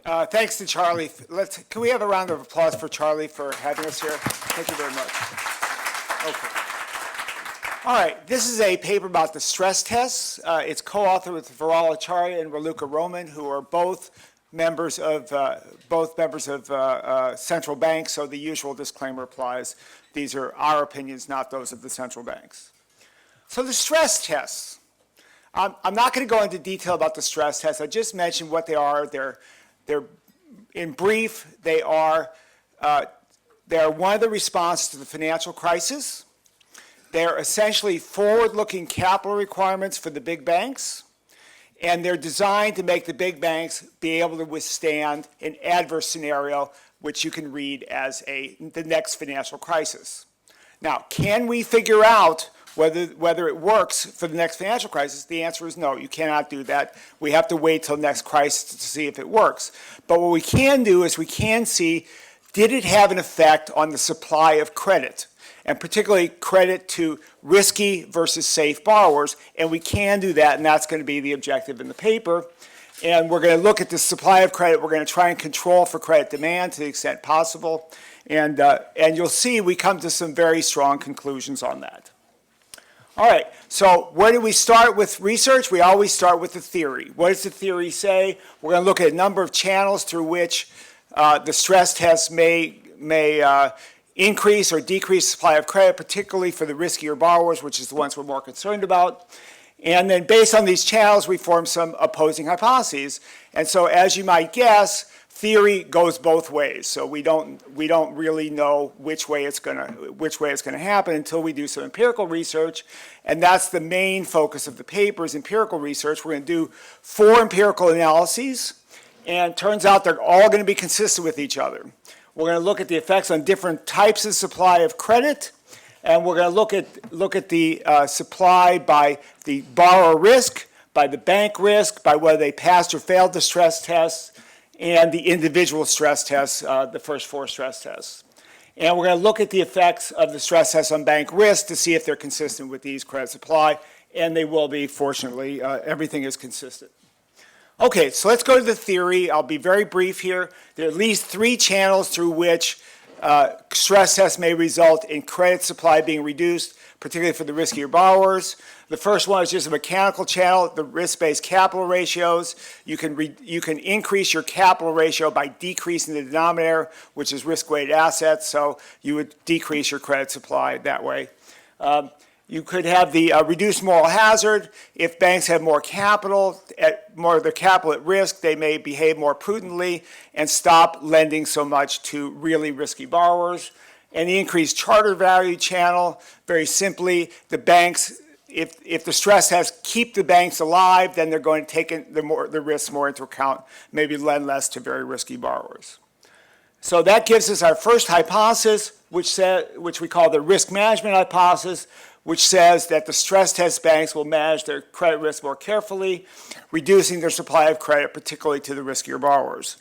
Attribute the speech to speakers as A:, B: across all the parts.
A: Thanks to Charlie. Can we have a round of applause for Charlie for having us here? Thank you very much. Okay. All right, this is a paper about the stress tests. It's co-authored with Viral Acharya and Raluca Roman, who are both members of central banks, so the usual disclaimer applies. These are our opinions, not those of the central banks. So the stress tests. I'm not going to go into detail about the stress tests. I just mentioned what they are. They're in brief, they are one of the responses to the financial crisis. They're essentially forward-looking capital requirements for the big banks, and they're designed to make the big banks be able to withstand an adverse scenario, which you can read as the next financial crisis. Now, can we figure out whether it works for the next financial crisis? The answer is no, you cannot do that. We have to wait till the next crisis to see if it works. But what we can do is we can see, did it have an effect on the supply of credit, and particularly credit to risky versus safe borrowers, and we can do that, and that's going to be the objective in the paper. And we're going to look at the supply of credit. We're going to try and control for credit demand to the extent possible, and you'll see we come to some very strong conclusions on that. All right, so where do we start with research? We always start with the theory. What does the theory say? We're going to look at a number of channels through which the stress tests may increase or decrease supply of credit, particularly for the riskier borrowers, which is the ones we're more concerned about. And then based on these channels, we form some opposing hypotheses. And so as you might guess, theory goes both ways. So we don't really know which way it's going to happen until we do some empirical research. And that's the main focus of the paper is empirical research. We're going to do 4 empirical analyses, and it turns out they're all going to be consistent with each other. We're going to look at the effects on different types of supply of credit, and we're going to look at the supply by the borrower risk, by the bank risk, by whether they passed or failed the stress tests, and the individual stress tests, the first 4 stress tests. And we're going to look at the effects of the stress tests on bank risk to see if they're consistent with these credit supply, and they will be, fortunately. Everything is consistent. Okay, so let's go to the theory. I'll be very brief here. There are at least 3 channels through which stress tests may result in credit supply being reduced, particularly for the riskier borrowers. The first one is just a mechanical channel, the risk-based capital ratios. You can increase your capital ratio by decreasing the denominator, which is risk-weighted assets, so you would decrease your credit supply that way. You could have the reduced moral hazard. If banks have more capital, more of their capital at risk, they may behave more prudently and stop lending so much to really risky borrowers. And the increased charter value channel, very simply, the banks, if the stress tests keep the banks alive, then they're going to take the risks more into account, maybe lend less to very risky borrowers. So that gives us our first hypothesis, which we call the risk management hypothesis, which says that the stress test banks will manage their credit risk more carefully, reducing their supply of credit, particularly to the riskier borrowers.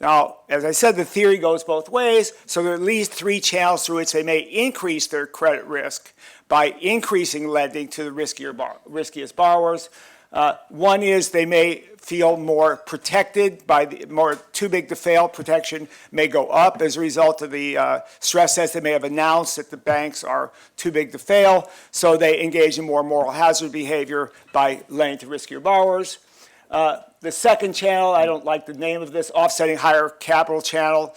A: Now, as I said, the theory goes both ways, so there are at least 3 channels through which they may increase their credit risk by increasing lending to the riskiest borrowers. One is they may feel more protected by the more too big to fail protection may go up as a result of the stress test. They may have announced that the banks are too big to fail, so they engage in more moral hazard behavior by lending to riskier borrowers. The second channel, I don't like the name of this, offsetting higher capital channel.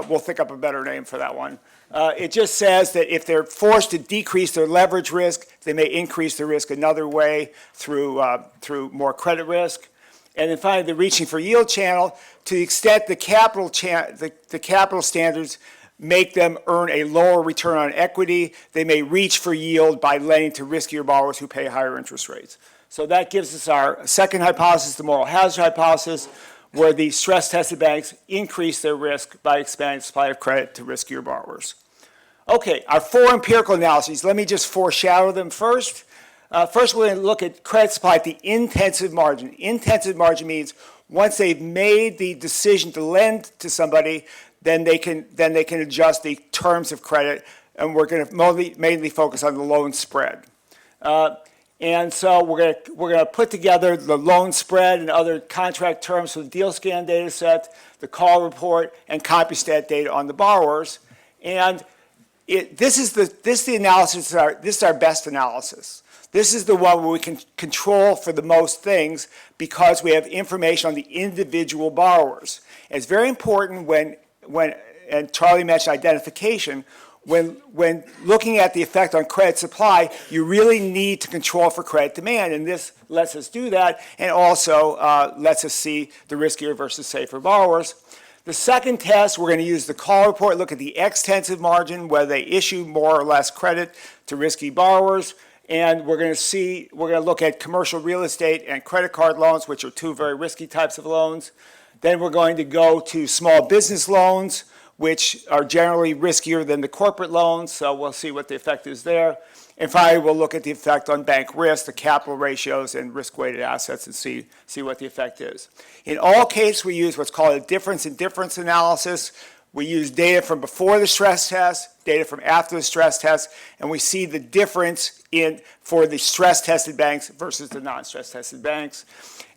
A: We'll think up a better name for that one. It just says that if they're forced to decrease their leverage risk, they may increase the risk another way through more credit risk. And then finally, the reaching for yield channel, to the extent the capital standards make them earn a lower return on equity, they may reach for yield by lending to riskier borrowers who pay higher interest rates. So that gives us our second hypothesis, the moral hazard hypothesis, where the stress-tested banks increase their risk by expanding the supply of credit to riskier borrowers. Okay, our 4 empirical analyses. Let me just foreshadow them first. First, we're going to look at credit supply at the intensive margin. Intensive margin means once they've made the decision to lend to somebody, then they can adjust the terms of credit, and we're going to mainly focus on the loan spread. And so we're gonna put together the loan spread and other contract terms for the deal scan data set, the call report, and CompuStat data on the borrowers. And this is the analysis. This is our best analysis. This is the one where we can control for the most things because we have information on the individual borrowers. And it's very important when and Charlie mentioned identification. When looking at the effect on credit supply, you really need to control for credit demand, and this lets us do that, and also lets us see the riskier versus safer borrowers. The second test, we're going to use the call report, look at the extensive margin, whether they issue more or less credit to risky borrowers, and we're going to look at commercial real estate and credit card loans, which are two very risky types of loans. Then we're going to go to small business loans, which are generally riskier than the corporate loans, so we'll see what the effect is there. And finally, we'll look at the effect on bank risk, the capital ratios, and risk-weighted assets and see what the effect is. In all cases, we use what's called a difference in difference analysis. We use data from before the stress test, data from after the stress test, and we see the difference for the stress-tested banks versus the non-stress-tested banks.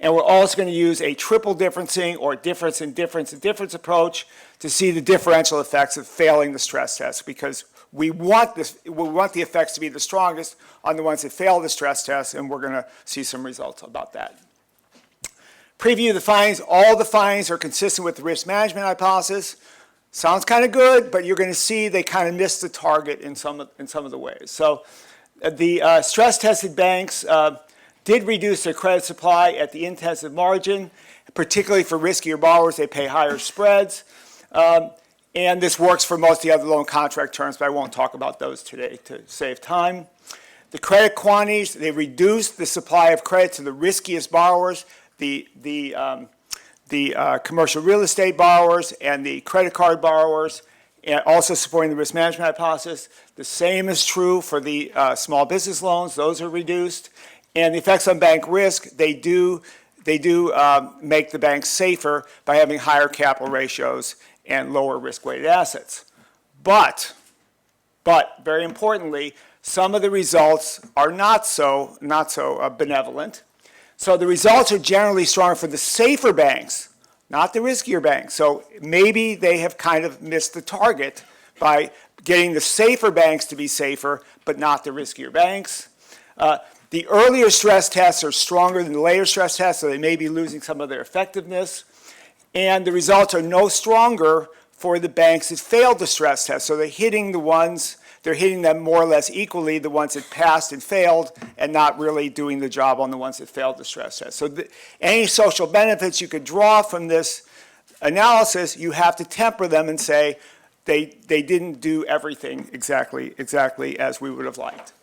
A: And we're also going to use a triple differencing or difference in difference and difference approach to see the differential effects of failing the stress test, because we want the effects to be the strongest on the ones that fail the stress test, and we're going to see some results about that. Preview the findings. All the findings are consistent with the risk management hypothesis. Sounds kind of good, but you're going to see they kind of missed the target in some of the ways. So the stress-tested banks did reduce their credit supply at the intensive margin, particularly for riskier borrowers. They pay higher spreads. And this works for most of the other loan contract terms, but I won't talk about those today to save time. The credit quantities, they reduced the supply of credit to the riskiest borrowers, the commercial real estate borrowers and the credit card borrowers, and also supporting the risk management hypothesis. The same is true for the small business loans. Those are reduced. And the effects on bank risk, they do make the banks safer by having higher capital ratios and lower risk-weighted assets. But very importantly, some of the results are not so benevolent. So the results are generally strong for the safer banks, not the riskier banks. So maybe they have kind of missed the target by getting the safer banks to be safer, but not the riskier banks. The earlier stress tests are stronger than the later stress tests, so they may be losing some of their effectiveness. And the results are no stronger for the banks that failed the stress test. So they're hitting them more or less equally, the ones that passed and failed, and not really doing the job on the ones that failed the stress test. So any social benefits you could draw from this analysis, you have to temper them and say they didn't do everything exactly as we would have liked.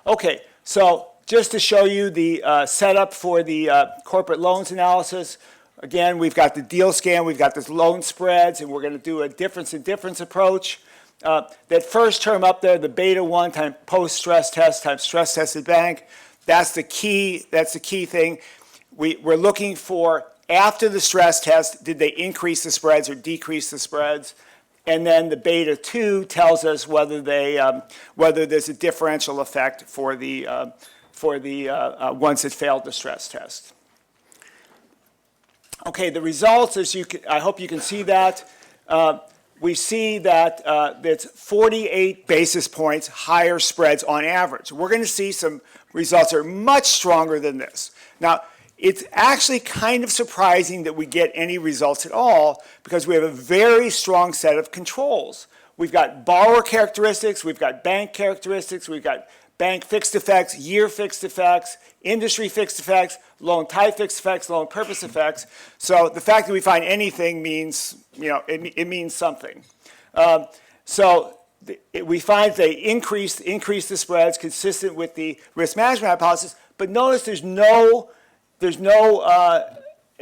A: Okay, so just to show you the setup for the corporate loans analysis, again, we've got the deal scan, we've got the loan spreads, and we're going to do a difference in difference approach. That first term up there, the beta 1 times post-stress test times stress-tested bank, that's the key thing. We're looking for, after the stress test, did they increase the spreads or decrease the spreads? And then the beta 2 tells us whether there's a differential effect for the ones that failed the stress test. Okay, the results, I hope you can see that. We see that it's 48 basis points higher spreads on average. We're going to see some results that are much stronger than this. Now, it's actually kind of surprising that we get any results at all because we have a very strong set of controls. We've got borrower characteristics, we've got bank characteristics, we've got bank fixed effects, year fixed effects, industry fixed effects, loan type fixed effects, loan purpose effects. So the fact that we find anything means, it means something. We find they increase the spreads consistent with the risk management hypothesis, but notice there's no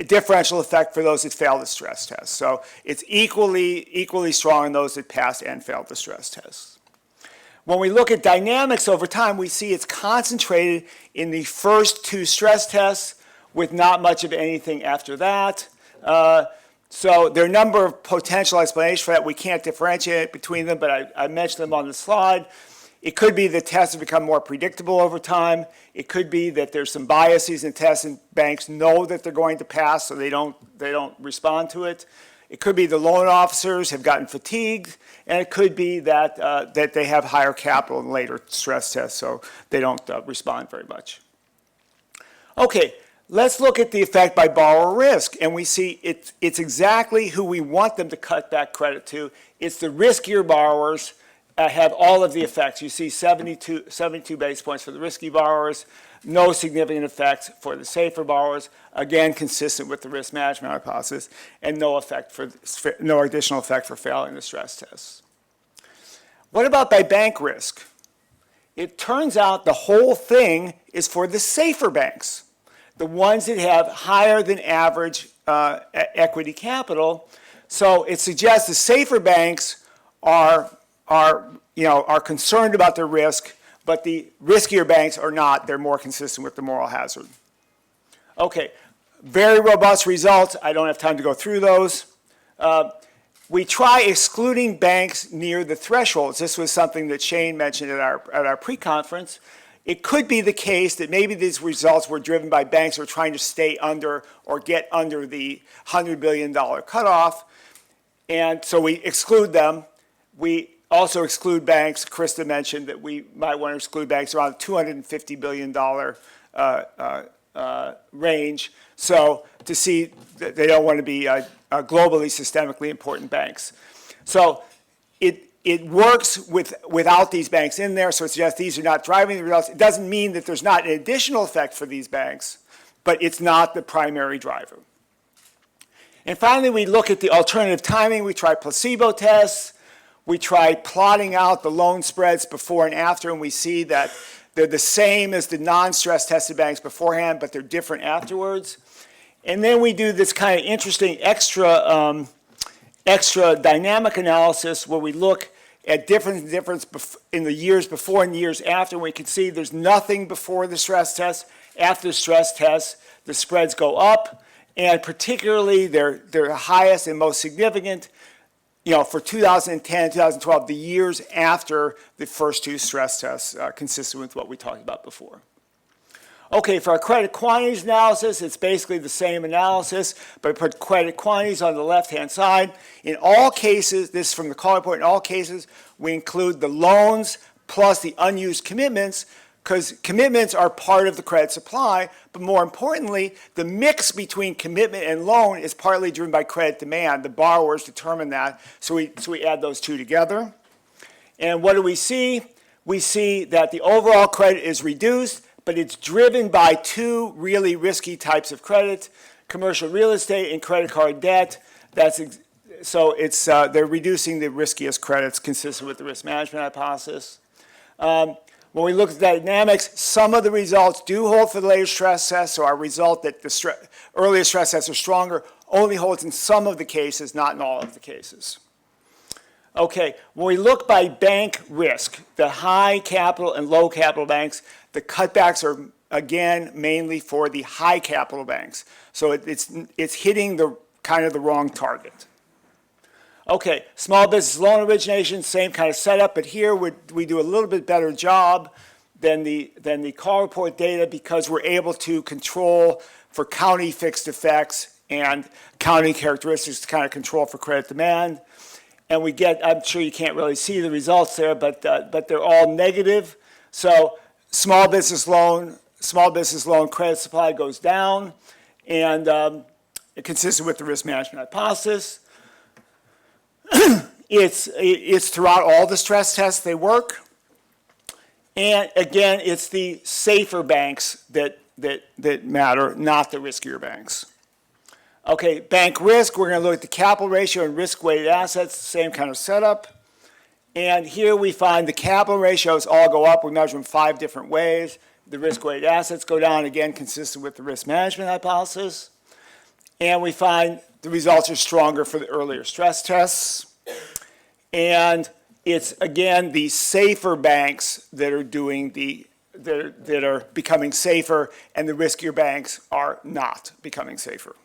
A: differential effect for those that failed the stress test. So it's equally strong in those that passed and failed the stress test. When we look at dynamics over time, we see it's concentrated in the first 2 stress tests with not much of anything after that. So there are a number of potential explanations for that. We can't differentiate between them, but I mentioned them on the slide. It could be the tests have become more predictable over time. It could be that there's some biases in tests and banks know that they're going to pass, so they don't respond to it. It could be the loan officers have gotten fatigued, and it could be that, that they have higher capital in later stress tests, so they don't respond very much. Okay, let's look at the effect by borrower risk, and we see it's exactly who we want them to cut back credit to. It's the riskier borrowers have all of the effects. You see 72 basis points for the risky borrowers, no significant effects for the safer borrowers, again consistent with the risk management hypothesis, and no additional effect for failing the stress tests. What about by bank risk? It turns out the whole thing is for the safer banks, the ones that have higher than average equity capital. So it suggests the safer banks are concerned about their risk, but the riskier banks are not. They're more consistent with the moral hazard. Okay, very robust results. I don't have time to go through those. We try excluding banks near the thresholds. This was something that Shane mentioned at our pre-conference. It could be the case that maybe these results were driven by banks who are trying to stay under or get under the $100 billion cutoff, and so we exclude them. We also exclude banks. Krista mentioned that we might want to exclude banks around $250 billion range. So to see that they don't want to be globally systemically important banks. So it works without these banks in there, so it suggests these are not driving the results. It doesn't mean that there's not an additional effect for these banks, but it's not the primary driver. And finally, we look at the alternative timing. We try placebo tests. We try plotting out the loan spreads before and after, and we see that they're the same as the non-stress tested banks beforehand, but they're different afterwards. And then we do this kind of interesting extra dynamic analysis where we look at difference in the years before and years after. We can see there's nothing before the stress test. After the stress test, the spreads go up, and particularly they're highest and most significant for 2010, 2012, the years after the first two stress tests, consistent with what we talked about before. Okay, for our credit quantities analysis, it's basically the same analysis, but we put credit quantities on the left-hand side. In all cases, this is from the call report, in all cases, we include the loans plus the unused commitments, because commitments are part of the credit supply, but more importantly, the mix between commitment and loan is partly driven by credit demand. The borrowers determine that, so we add those two together. And what do we see? We see that the overall credit is reduced, but it's driven by two really risky types of credit, commercial real estate and credit card debt. So they're reducing the riskiest credits consistent with the risk management hypothesis. When we look at the dynamics, some of the results do hold for the later stress tests, so our result that the earlier stress tests are stronger only holds in some of the cases, not in all of the cases. Okay, when we look by bank risk, the high capital and low capital banks, the cutbacks are, again, mainly for the high capital banks. So it's hitting the kind of the wrong target. Okay, small business loan origination, same kind of setup, but here we do a little bit better job than the call report data because we're able to control for county fixed effects and county characteristics to kind of control for credit demand. And we get, I'm sure you can't really see the results there, but they're all negative. So small business loan credit supply goes down, and consistent with the risk management hypothesis. It's throughout all the stress tests they work. And again, it's the safer banks that matter, not the riskier banks. Okay, bank risk, we're going to look at the capital ratio and risk-weighted assets, same kind of setup. And here we find the capital ratios all go up. We measure them 5 different ways. The risk-weighted assets go down, again, consistent with the risk management hypothesis. And we find the results are stronger for the earlier stress tests. And it's, again, the safer banks that are that are becoming safer, and the riskier banks are not becoming safer.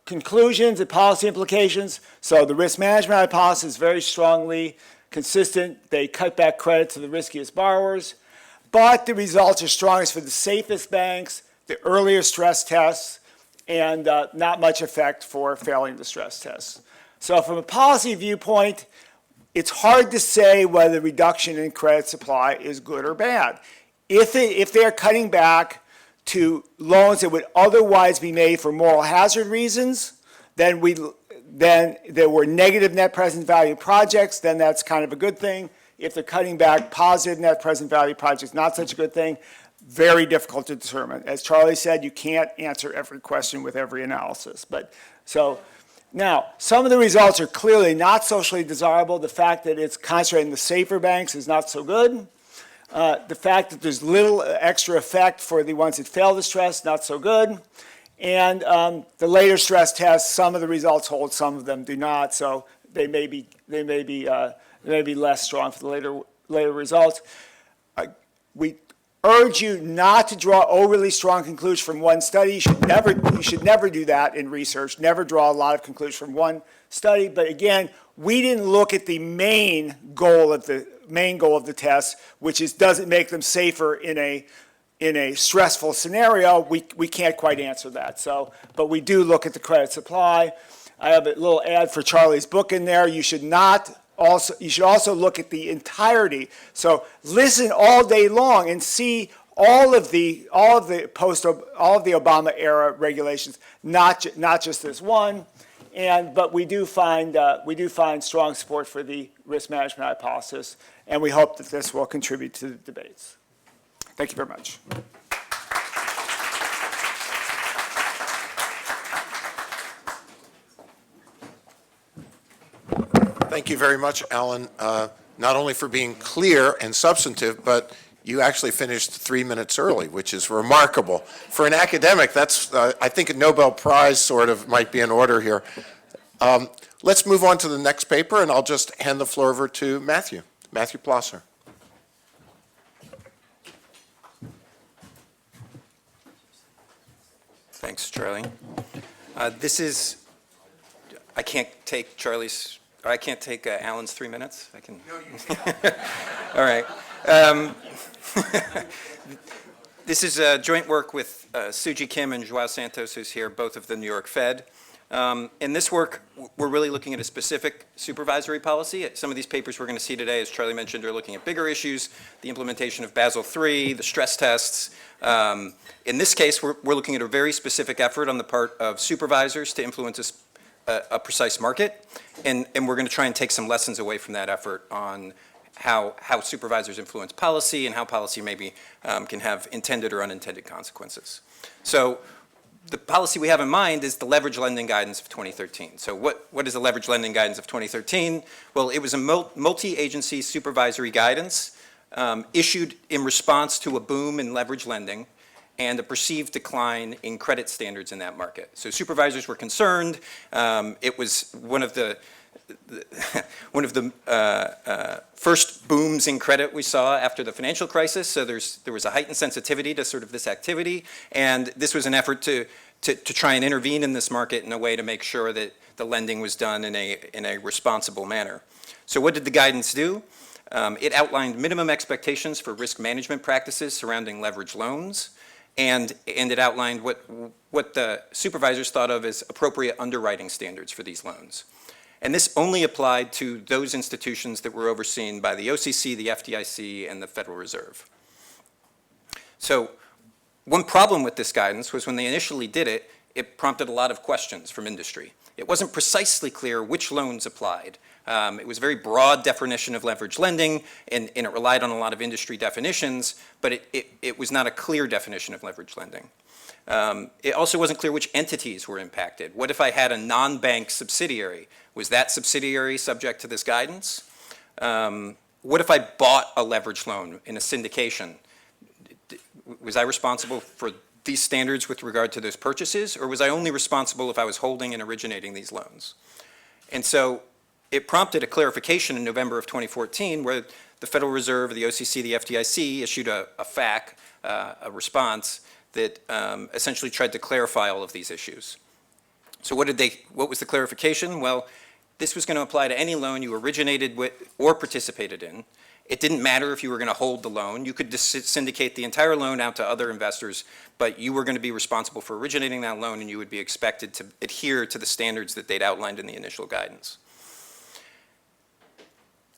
A: Conclusions and policy implications. So the risk management hypothesis very strongly consistent. They cut back credit to the riskiest borrowers. But the results are strongest for the safest banks, the earlier stress tests, and not much effect for failing the stress tests. So from a policy viewpoint, it's hard to say whether reduction in credit supply is good or bad. If they're cutting back to loans that would otherwise be made for moral hazard reasons, then there were negative net present value projects, then that's kind of a good thing. If they're cutting back positive net present value projects, not such a good thing. Very difficult to determine. As Charlie said, you can't answer every question with every analysis. Now, some of the results are clearly not socially desirable. The fact that it's concentrated in the safer banks is not so good. The fact that there's little extra effect for the ones that fail the stress, not so good. And the later stress tests, some of the results hold, some of them do not. So they may be less strong for the later results. We urge you not to draw overly strong conclusions from one study. You should never do that in research. Never draw a lot of conclusions from one study. But again, we didn't look at the main goal of the test, which is, does it make them safer in a stressful snenario? We can't quite answer that. But we do look at the credit supply. I have a little ad for Charlie's book in there. You should also look at the entirety. So listen all day long and see all of the Obama era regulations, not just this one. But we do find strong support for the risk management hypothesis, and we hope that this will contribute to the debates. Thank you very much.
B: Thank you very much, Alan, not only for being clear and substantive, but you actually finished 3 minutes early, which is remarkable. For an academic, that's, I think a Nobel Prize sort of might be in order here. Let's move on to the next paper, and I'll just hand the floor over to Matthew Plosser.
C: Thanks, Charlie. I can't take Charlie's, or I can't take Alan's 3 minutes? I can. No, you can't. All right. This is joint work with Suji Kim and Joao Santos, who's here, both of the New York Fed. In this work, we're really looking at a specific supervisory policy. Some of these papers we're going to see today, as Charlie mentioned, are looking at bigger issues, the implementation of Basel III, the stress tests. In this case, we're looking at a very specific effort on the part of supervisors to influence a precise market, and we're going to try and take some lessons away from that effort on how supervisors influence policy and how policy maybe can have intended or unintended consequences. So the policy we have in mind is the leverage lending guidance of 2013. So what is the leverage lending guidance of 2013? Well, it was a multi-agency supervisory guidance issued in response to a boom in leverage lending and a perceived decline in credit standards in that market. So supervisors were concerned. It was one of the first booms in credit we saw after the financial crisis. So there was a heightened sensitivity to sort of this activity, and this was an effort to try and intervene in this market in a way to make sure that the lending was done in a responsible manner. So what did the guidance do? It outlined minimum expectations for risk management practices surrounding leveraged loans, and it outlined what the supervisors thought of as appropriate underwriting standards for these loans. And this only applied to those institutions that were overseen by the OCC, the FDIC, and the Federal Reserve. So one problem with this guidance was when they initially did it, it prompted a lot of questions from industry. It wasn't precisely clear which loans applied. It was a very broad definition of leverage lending, and it relied on a lot of industry definitions, but it was not a clear definition of leverage lending. It also wasn't clear which entities were impacted. What if I had a non-bank subsidiary? Was that subsidiary subject to this guidance? What if I bought a leverage loan in a syndication? Was I responsible for these standards with regard to those purchases, or was I only responsible if I was holding and originating these loans? And so it prompted a clarification in November of 2014 where the Federal Reserve, the OCC, the FDIC issued a FAQ, a response that essentially tried to clarify all of these issues. So what was the clarification? Well, this was going to apply to any loan you originated with or participated in. It didn't matter if you were going to hold the loan. You could syndicate the entire loan out to other investors, but you were going to be responsible for originating that loan, and you would be expected to adhere to the standards that they'd outlined in the initial guidance.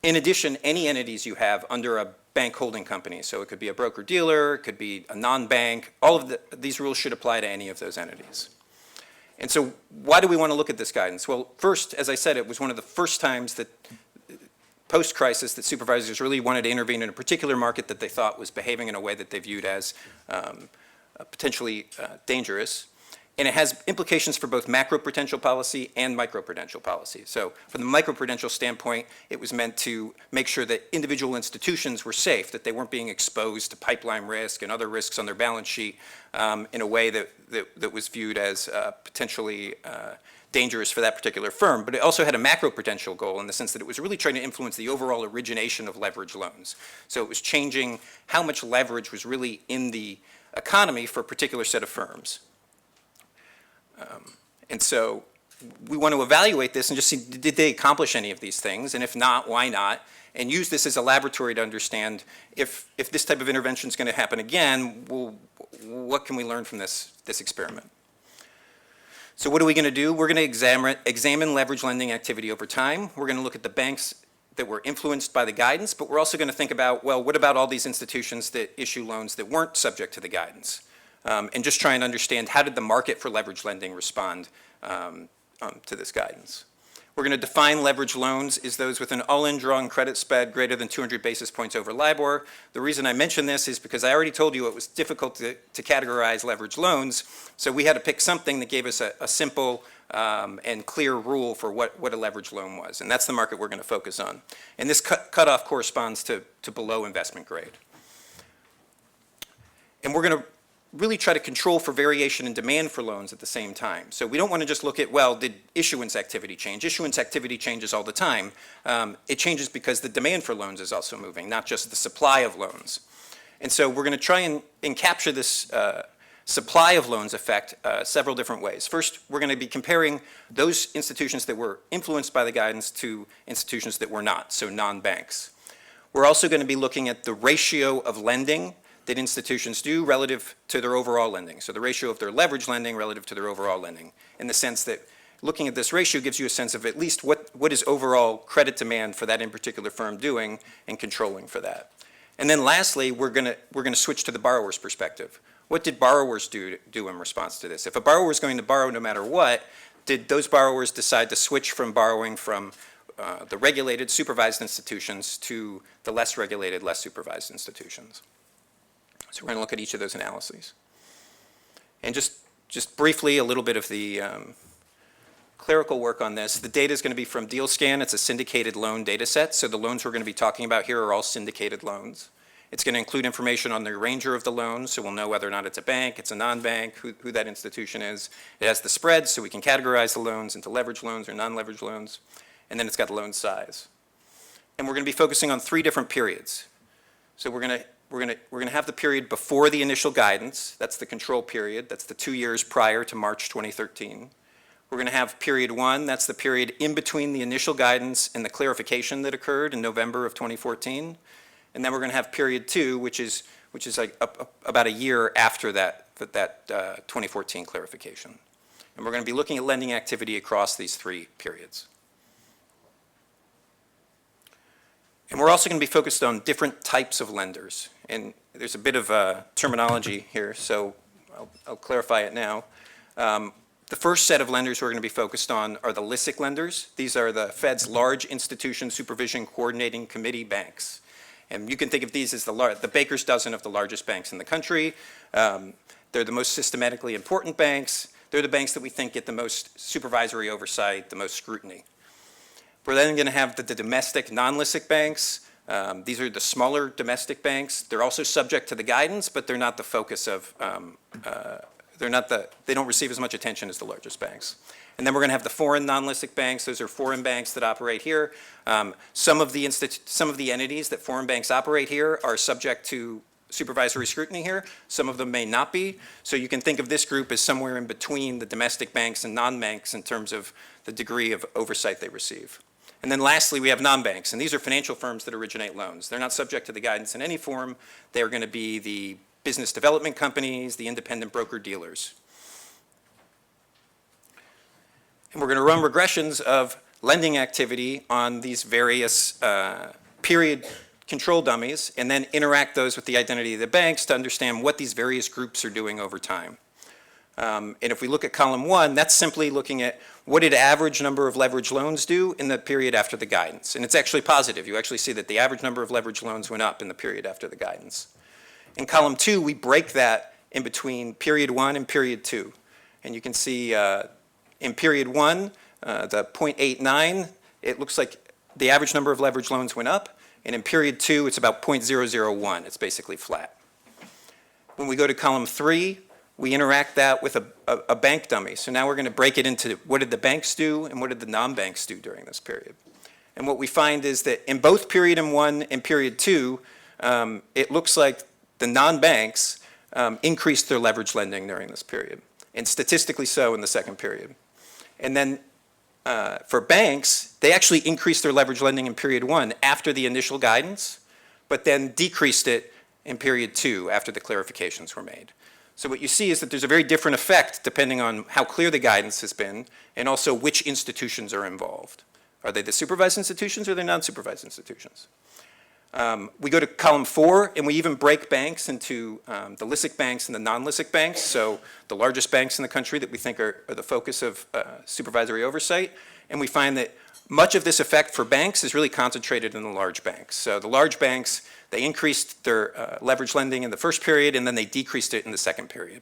C: In addition, any entities you have under a bank holding company, so it could be a broker-dealer, it could be a non-bank, all of these rules should apply to any of those entities. And so why do we want to look at this guidance? Well, first, as I said, it was one of the first times that post-crisis that supervisors really wanted to intervene in a particular market that they thought was behaving in a way that they viewed as potentially dangerous. And it has implications for both macro-prudential policy and micro-prudential policy. So from the micro-prudential standpoint, it was meant to make sure that individual institutions were safe, that they weren't being exposed to pipeline risk and other risks on their balance sheet in a way that was viewed as potentially dangerous for that particular firm. But it also had a macro-prudential goal in the sense that it was really trying to influence the overall origination of leverage loans. So it was changing how much leverage was really in the economy for a particular set of firms. And so we want to evaluate this and just see, did they accomplish any of these things? And if not, why not? And use this as a laboratory to understand if this type of intervention is going to happen again, well, what can we learn from this experiment? So what are we going to do? We're going to examine leverage lending activity over time. We're going to look at the banks that were influenced by the guidance, but we're also going to think about, well, what about all these institutions that issue loans that weren't subject to the guidance? And just try and understand, how did the market for leverage lending respond to this guidance? We're going to define leverage loans as those with an all-in drawn credit spread greater than 200 basis points over Libor. The reason I mention this is because I already told you it was difficult to categorize leverage loans, so we had to pick something that gave us a simple and clear rule for what a leverage loan was, and that's the market we're going to focus on. And this cutoff corresponds to below investment grade. And we're going to really try to control for variation in demand for loans at the same time. So we don't want to just look at, well, did issuance activity change? Issuance activity changes all the time. It changes because the demand for loans is also moving, not just the supply of loans. And so we're going to try and capture this supply of loans effect several different ways. First, we're going to be comparing those institutions that were influenced by the guidance to institutions that were not, so non-banks. We're also going to be looking at the ratio of lending that institutions do relative to their overall lending. So the ratio of their leverage lending relative to their overall lending, in the sense that looking at this ratio gives you a sense of at least what is overall credit demand for that in particular firm doing and controlling for that. And then lastly, we're going to switch to the borrower's perspective. What did borrowers do in response to this? If a borrower is going to borrow no matter what, did those borrowers decide to switch from borrowing from the regulated, supervised institutions to the less regulated, less supervised institutions? So we're going to look at each of those analyses. And just briefly, a little bit of the clerical work on this. The data is going to be from DealScan. It's a syndicated loan data set. So the loans we're going to be talking about here are all syndicated loans. It's going to include information on the arranger of the loan, so we'll know whether or not it's a bank, it's a non-bank, who that institution is. It has the spread, so we can categorize the loans into leverage loans or non-leverage loans. And then it's got the loan size. And we're going to be focusing on 3 different periods. So we're going to have the period before the initial guidance. That's the control period. That's the 2 years prior to March 2013. We're going to have period 1. That's the period in between the initial guidance and the clarification that occurred in November of 2014. And then we're going to have period 2, which is like about a year after that 2014 clarification. And we're going to be looking at lending activity across these 3 periods. And we're also going to be focused on different types of lenders. And there's a bit of terminology here, so I'll clarify it now. The first set of lenders we're going to be focused on are the LISIC lenders. These are the Fed's Large Institution Supervision Coordinating Committee banks. And you can think of these as the baker's dozen of the largest banks in the country. They're the most systematically important banks. They're the banks that we think get the most supervisory oversight, the most scrutiny. We're then going to have the domestic non-LISIC banks. These are the smaller domestic banks. They're also subject to the guidance, but they're not the focus of, they don't receive as much attention as the largest banks. And then we're going to have the foreign non-LISIC banks. Those are foreign banks that operate here. Some of the entities that foreign banks operate here are subject to supervisory scrutiny here. Some of them may not be. So you can think of this group as somewhere in between the domestic banks and non-banks in terms of the degree of oversight they receive. And then lastly, we have non-banks, and these are financial firms that originate loans. They're not subject to the guidance in any form. They're going to be the business development companies, the independent broker-dealers. And we're going to run regressions of lending activity on these various period control dummies, and then interact those with the identity of the banks to understand what these various groups are doing over time. And if we look at column 1, that's simply looking at what did average number of leveraged loans do in the period after the guidance. And it's actually positive. You actually see that the average number of leveraged loans went up in the period after the guidance. In column 2, we break that in between period 1 and period 2. And you can see in period 1, the 0.89, it looks like the average number of leveraged loans went up. And in period 2, it's about 0.001. It's basically flat. When we go to column 3, we interact that with a bank dummy. So now we're going to break it into what did the banks do and what did the non-banks do during this period. And what we find is that in both period 1 and period 2, it looks like the non-banks increased their leverage lending during this period, and statistically so in the second period. And then for banks, they actually increased their leverage lending in period 1 after the initial guidance, but then decreased it in period 2 after the clarifications were made. So what you see is that there's a very different effect depending on how clear the guidance has been and also which institutions are involved. Are they the supervised institutions or the non-supervised institutions? We go to column 4 and we even break banks into the LISIC banks and the non-LISIC banks. So the largest banks in the country that we think are the focus of supervisory oversight. And we find that much of this effect for banks is really concentrated in the large banks. So the large banks, they increased their leverage lending in the first period, and then they decreased it in the second period.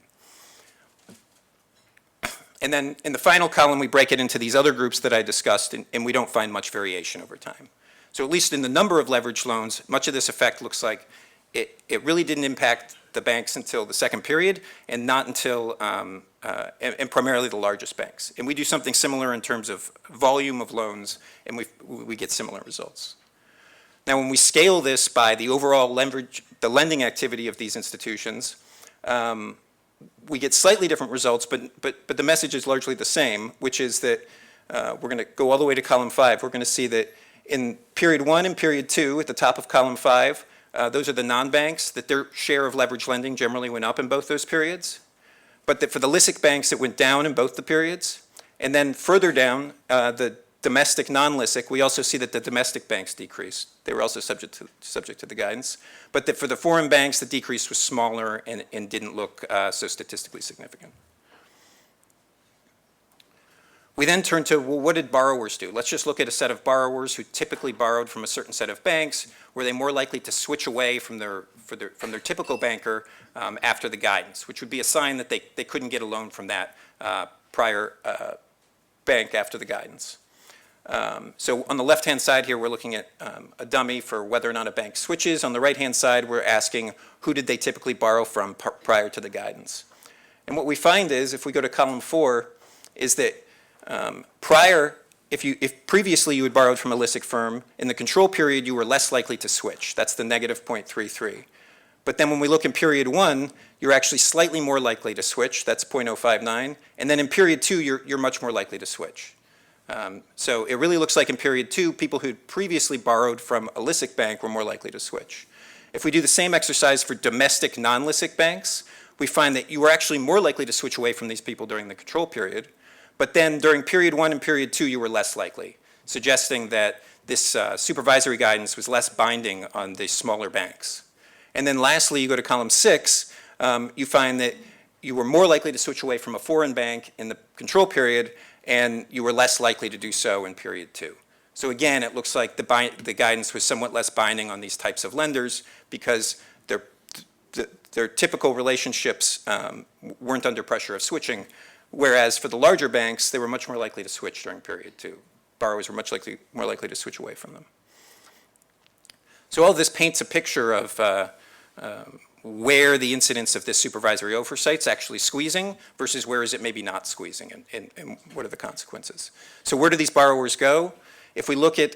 C: And then in the final column, we break it into these other groups that I discussed, and we don't find much variation over time. So at least in the number of leveraged loans, much of this effect looks like it really didn't impact the banks until the second period, and not until, and primarily the largest banks. And we do something similar in terms of volume of loans, and we get similar results. Now, when we scale this by the overall leverage, the lending activity of these institutions, we get slightly different results, but the message is largely the same, which is that we're going to go all the way to column 5. We're going to see that in period 1 and period 2, at the top of column 5, those are the non-banks, that their share of leverage lending generally went up in both those periods. But that for the LISIC banks, it went down in both the periods. And then further down, the domestic non-LISIC, we also see that the domestic banks decreased. They were also subject to the guidance. But that for the foreign banks, the decrease was smaller and didn't look so statistically significant. We then turn to, well, what did borrowers do? Let's just look at a set of borrowers who typically borrowed from a certain set of banks. Were they more likely to switch away from their typical banker after the guidance, which would be a sign that they couldn't get a loan from that prior bank after the guidance. So on the left-hand side here, we're looking at a dummy for whether or not a bank switches. On the right-hand side, we're asking who did they typically borrow from prior to the guidance. And what we find is, if we go to column 4, is that if previously you had borrowed from a LISIC firm, in the control period you were less likely to switch. That's the negative 0.33. But then when we look in period 1, you're actually slightly more likely to switch. That's 0.059. And then in period 2, you're much more likely to switch. So it really looks like in period 2, people who'd previously borrowed from a LISIC bank were more likely to switch. If we do the same exercise for domestic non-LISIC banks, we find that you were actually more likely to switch away from these people during the control period. But then during period 1 and period 2, you were less likely, suggesting that this supervisory guidance was less binding on the smaller banks. And then lastly, you go to column 6, you find that you were more likely to switch away from a foreign bank in the control period, and you were less likely to do so in period 2. So again, it looks like the guidance was somewhat less binding on these types of lenders because their typical relationships weren't under pressure of switching. Whereas for the larger banks, they were much more likely to switch during period 2. Borrowers were more likely to switch away from them. So all this paints a picture of where the incidence of this supervisory oversight is actually squeezing versus where is it maybe not squeezing, and what are the consequences. So where do these borrowers go? If we look at,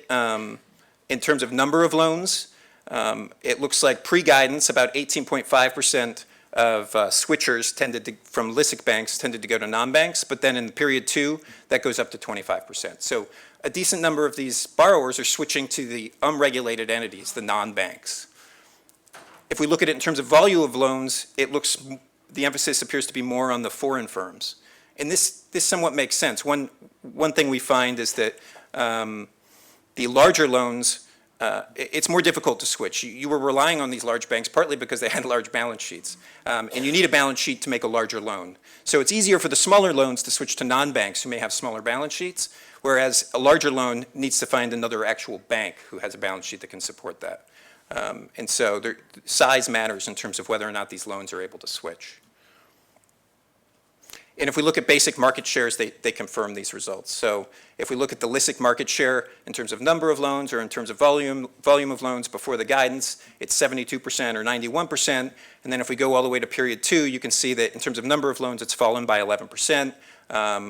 C: in terms of number of loans, It looks like pre-guidance, about 18.5% of switchers from LISIC banks tended to go to non-banks, but then in period 2, that goes up to 25%. So a decent number of these borrowers are switching to the unregulated entities, the non-banks. If we look at it in terms of volume of loans, the emphasis appears to be more on the foreign firms. And this somewhat makes sense. One thing we find is that the larger loans, it's more difficult to switch. You were relying on these large banks partly because they had large balance sheets. And you need a balance sheet to make a larger loan. So it's easier for the smaller loans to switch to non-banks who may have smaller balance sheets, whereas a larger loan needs to find another actual bank who has a balance sheet that can support that. And so size matters in terms of whether or not these loans are able to switch. And if we look at basic market shares, they confirm these results. So if we look at the LISIC market share in terms of number of loans or in terms of volume of loans before the guidance, it's 72% or 91%. And then if we go all the way to period 2, you can see that in terms of number of loans, it's fallen by 11%,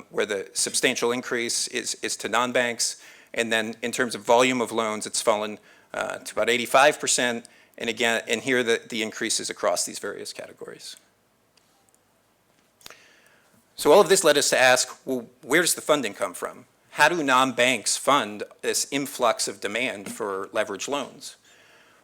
C: where the substantial increase is to non-banks. And then in terms of volume of loans, it's fallen to about 85%. And again, and here the increase is across these various categories. So all of this led us to ask, well, where does the funding come from? How do non-banks fund this influx of demand for leveraged loans?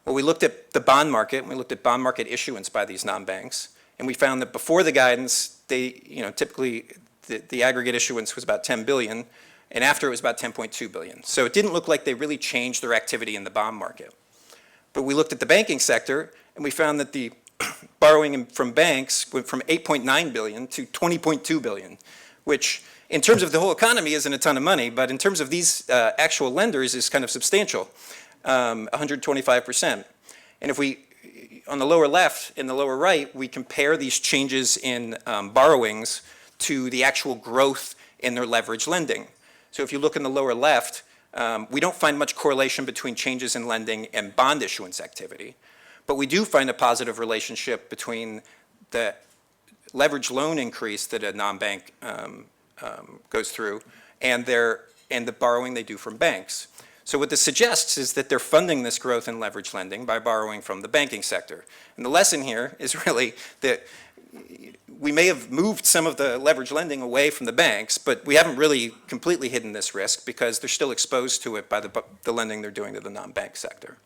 C: Well, we looked at the bond market, and we looked at bond market issuance by these non-banks, and we found that before the guidance, typically the aggregate issuance was about 10 billion, and after it was about 10.2 billion. So it didn't look like they really changed their activity in the bond market. But we looked at the banking sector, and we found that the borrowing from banks went from 8.9 billion to 20.2 billion, which in terms of the whole economy isn't a ton of money, but in terms of these actual lenders is kind of substantial, 125%. And if we, on the lower left and the lower right, we compare these changes in borrowings to the actual growth in their leverage lending. So if you look in the lower left, we don't find much correlation between changes in lending and bond issuance activity. But we do find a positive relationship between the leverage loan increase that a non-bank goes through and the borrowing they do from banks. So what this suggests is that they're funding this growth in leverage lending by borrowing from the banking sector. And the lesson here is really that we may have moved some of the leverage lending away from the banks, but we haven't really completely hidden this risk because they're still exposed to it by the lending they're doing to the non-bank sector.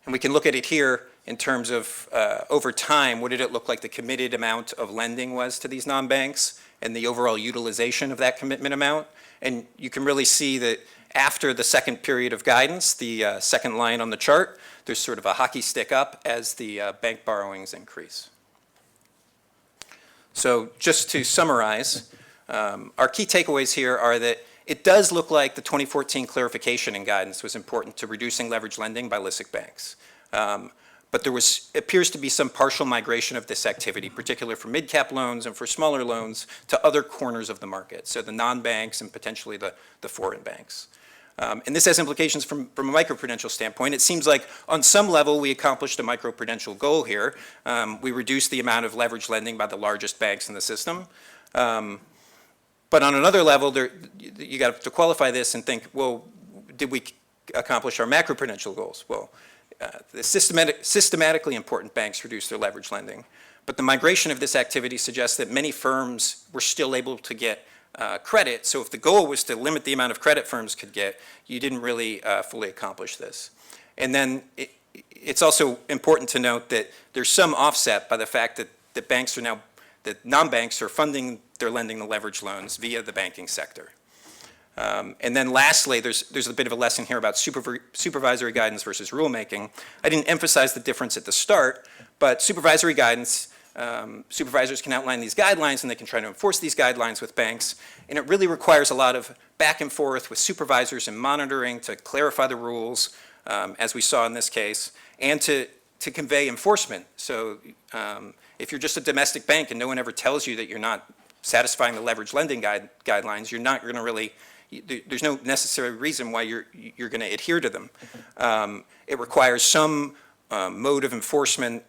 C: And we can look at it here in terms of, over time, what did it look like the committed amount of lending was to these non-banks and the overall utilization of that commitment amount. And you can really see that after the second period of guidance, the second line on the chart, there's sort of a hockey stick up as the bank borrowings increase. So just to summarize, our key takeaways here are that it does look like the 2014 clarification and guidance was important to reducing leverage lending by LISIC banks. But there appears to be some partial migration of this activity, particularly for mid-cap loans and for smaller loans, to other corners of the market, so the non-banks and potentially the foreign banks. And this has implications from a microprudential standpoint. It seems like on some level we accomplished a microprudential goal here. We reduced the amount of leverage lending by the largest banks in the system. But on another level, you got to qualify this and think, well, did we accomplish our macroprudential goals? Well, the systematically important banks reduced their leverage lending. But the migration of this activity suggests that many firms were still able to get credit. So if the goal was to limit the amount of credit firms could get, you didn't really fully accomplish this. And then it's also important to note that there's some offset by the fact that that non-banks are funding their lending the leverage loans via the banking sector. And then lastly, there's a bit of a lesson here about supervisory guidance versus rulemaking. I didn't emphasize the difference at the start, but supervisory guidance, supervisors can outline these guidelines and they can try to enforce these guidelines with banks. And it really requires a lot of back and forth with supervisors and monitoring to clarify the rules, as we saw in this case, and to convey enforcement. So if you're just a domestic bank and no one ever tells you that you're not satisfying the leverage lending guidelines, you're not going to really, there's no necessary reason why you're going to adhere to them. It requires some mode of enforcement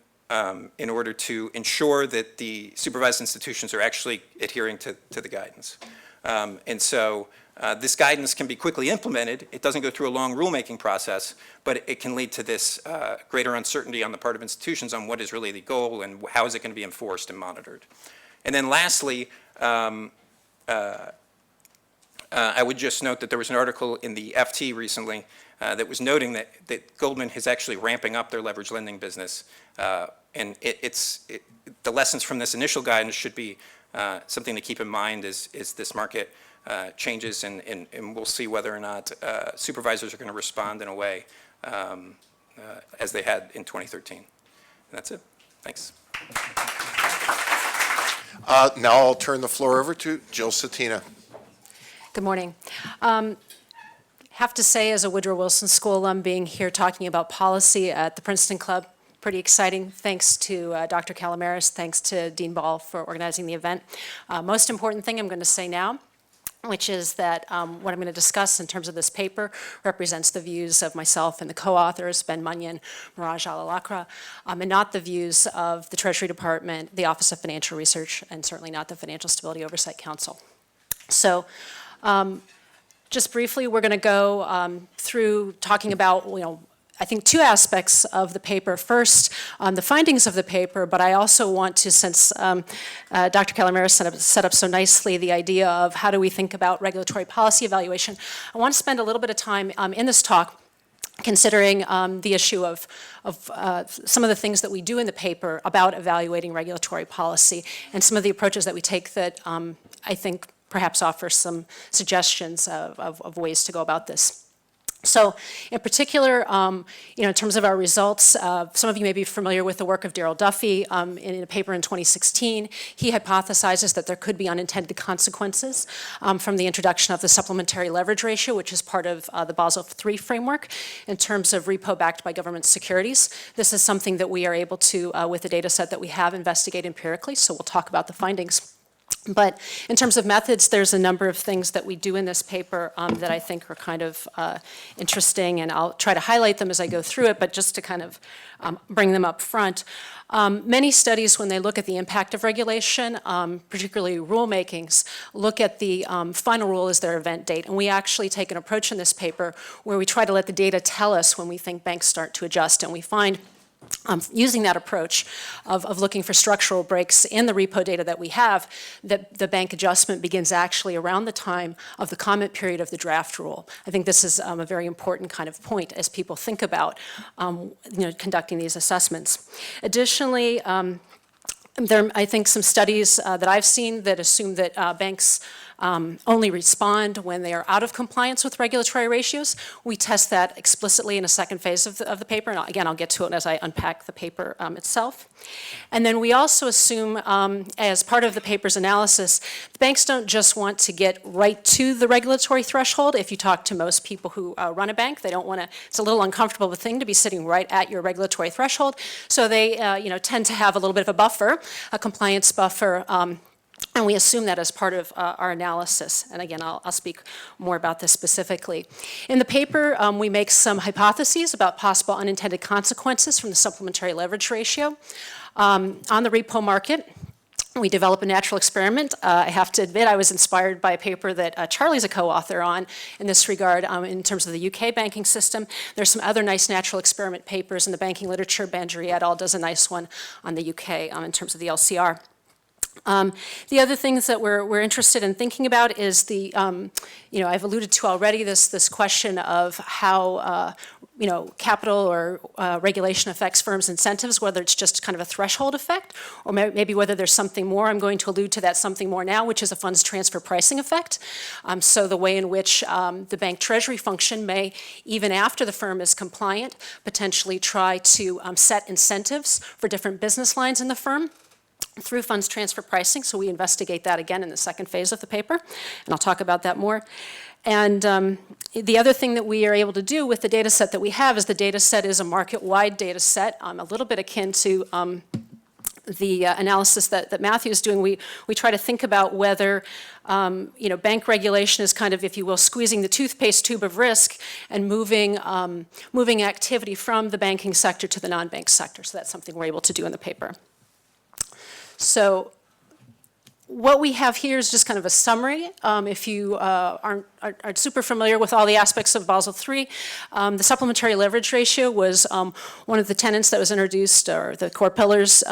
C: in order to ensure that the supervised institutions are actually adhering to the guidance. And so This guidance can be quickly implemented. It doesn't go through a long rulemaking process, but it can lead to this greater uncertainty on the part of institutions on what is really the goal and how is it going to be enforced and monitored. And then lastly, I would just note that there was an article in the FT recently that was noting that Goldman is actually ramping up their leverage lending business. And the lessons from this initial guidance should be something to keep in mind as this market changes, and we'll see whether or not supervisors are going to respond in a way as they had in 2013. And that's it. Thanks.
B: Now I'll turn the floor over to Jill Satina.
D: Good morning. Have to say, as a Woodrow Wilson School alum, being here talking about policy at the Princeton Club, pretty exciting. Thanks to Dr. Calamaris, thanks to Dean Ball for organizing the event. Most important thing I'm going to say now, which is that what I'm going to discuss in terms of this paper represents the views of myself and the co-authors, Ben Munyon, Miraj Alalakra, and not the views of the Treasury Department, the Office of Financial Research, and certainly not the Financial Stability Oversight Council. So just briefly, we're going to go through talking about, I think two aspects of the paper. First, the findings of the paper, but I also want to, since Dr. Calamaris set up so nicely the idea of how do we think about regulatory policy evaluation, I want to spend a little bit of time in this talk considering the issue of some of the things that we do in the paper about evaluating regulatory policy and some of the approaches that we take that I think perhaps offer some suggestions of ways to go about this. So in particular, in terms of our results, some of you may be familiar with the work of Darrell Duffy in a paper in 2016. He hypothesizes that there could be unintended consequences from the introduction of the supplementary leverage ratio, which is part of the Basel III framework in terms of repo backed by government securities. This is something that we are able to, with the data set that we have, investigate empirically, so we'll talk about the findings. But in terms of methods, there's a number of things that we do in this paper that I think are kind of interesting, and I'll try to highlight them as I go through it, but just to kind of bring them up front. Many studies, when they look at the impact of regulation, particularly rulemakings, look at the final rule as their event date. And we actually take an approach in this paper where we try to let the data tell us when we think banks start to adjust, and we find using that approach of looking for structural breaks in the repo data that we have, that the bank adjustment begins actually around the time of the comment period of the draft rule. I think this is a very important kind of point as people think about conducting these assessments. Additionally, there are, I think, some studies that I've seen that assume that banks only respond when they are out of compliance with regulatory ratios. We test that explicitly in a second phase of the paper, and again, I'll get to it as I unpack the paper itself. And then we also assume, as part of the paper's analysis, the banks don't just want to get right to the regulatory threshold. If you talk to most people who run a bank, they don't want to, it's a little uncomfortable of a thing to be sitting right at your regulatory threshold, so they tend to have a little bit of a buffer, a compliance buffer, and we assume that as part of our analysis. And again, I'll speak more about this specifically. In the paper, we make some hypotheses about possible unintended consequences from the supplementary leverage ratio. On the repo market, we develop a natural experiment. I have to admit I was inspired by a paper that Charlie's a co-author on in this regard in terms of the UK banking system. There's some other nice natural experiment papers in the banking literature. Banjari et al. Does a nice one on the UK in terms of the LCR. The other things that we're interested in thinking about is the, I've alluded to already this question of how, capital or regulation affects firms' incentives, whether it's just kind of a threshold effect, or maybe whether there's something more. I'm going to allude to that something more now, which is a funds transfer pricing effect. So the way in which the bank treasury function may, even after the firm is compliant, potentially try to set incentives for different business lines in the firm through funds transfer pricing. So we investigate that again in the second phase of the paper, and I'll talk about that more. And the other thing that we are able to do with the data set that we have is the data set is a market-wide data set, a little bit akin to the analysis that Matthew is doing. We try to think about whether bank regulation is kind of, if you will, squeezing the toothpaste tube of risk and moving activity from the banking sector to the non-bank sector. So that's something we're able to do in the paper. So What we have here is just kind of a summary. If you aren't super familiar with all the aspects of Basel III, the supplementary leverage ratio was one of the tenets that was introduced, or the core pillars,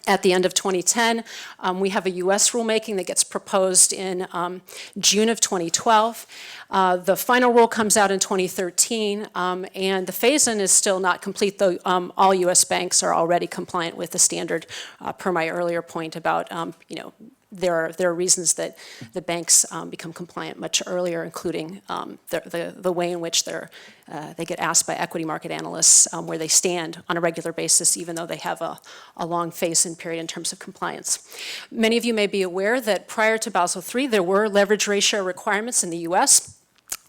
D: at the end of 2010. We have a US rulemaking that gets proposed in June of 2012. The final rule comes out in 2013, and the phase-in is still not complete, though all US banks are already compliant with the standard, per my earlier point about, there are reasons that the banks become compliant much earlier, including the way in which they get asked by equity market analysts where they stand on a regular basis, even though they have a long phase-in period in terms of compliance. Many of you may be aware that prior to Basel III, there were leverage ratio requirements in the US.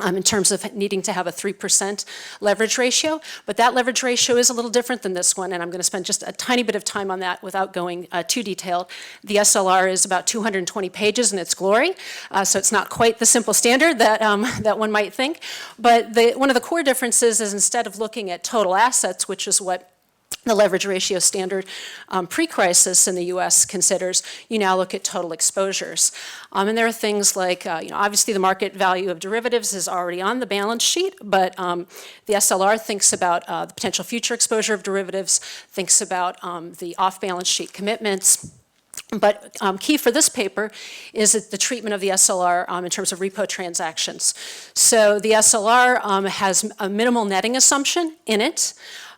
D: In terms of needing to have a 3% leverage ratio, but that leverage ratio is a little different than this one, and I'm going to spend just a tiny bit of time on that without going too detailed. The SLR is about 220 pages in its glory, so it's not quite the simple standard that, that one might think, but one of the core differences is instead of looking at total assets, which is what the leverage ratio standard pre-crisis in the US considers, you now look at total exposures. And there are things like, obviously the market value of derivatives is already on the balance sheet, but the SLR thinks about the potential future exposure of derivatives, thinks about the off-balance sheet commitments. But key for this paper is the treatment of the SLR in terms of repo transactions. So the SLR has a minimal netting assumption in it.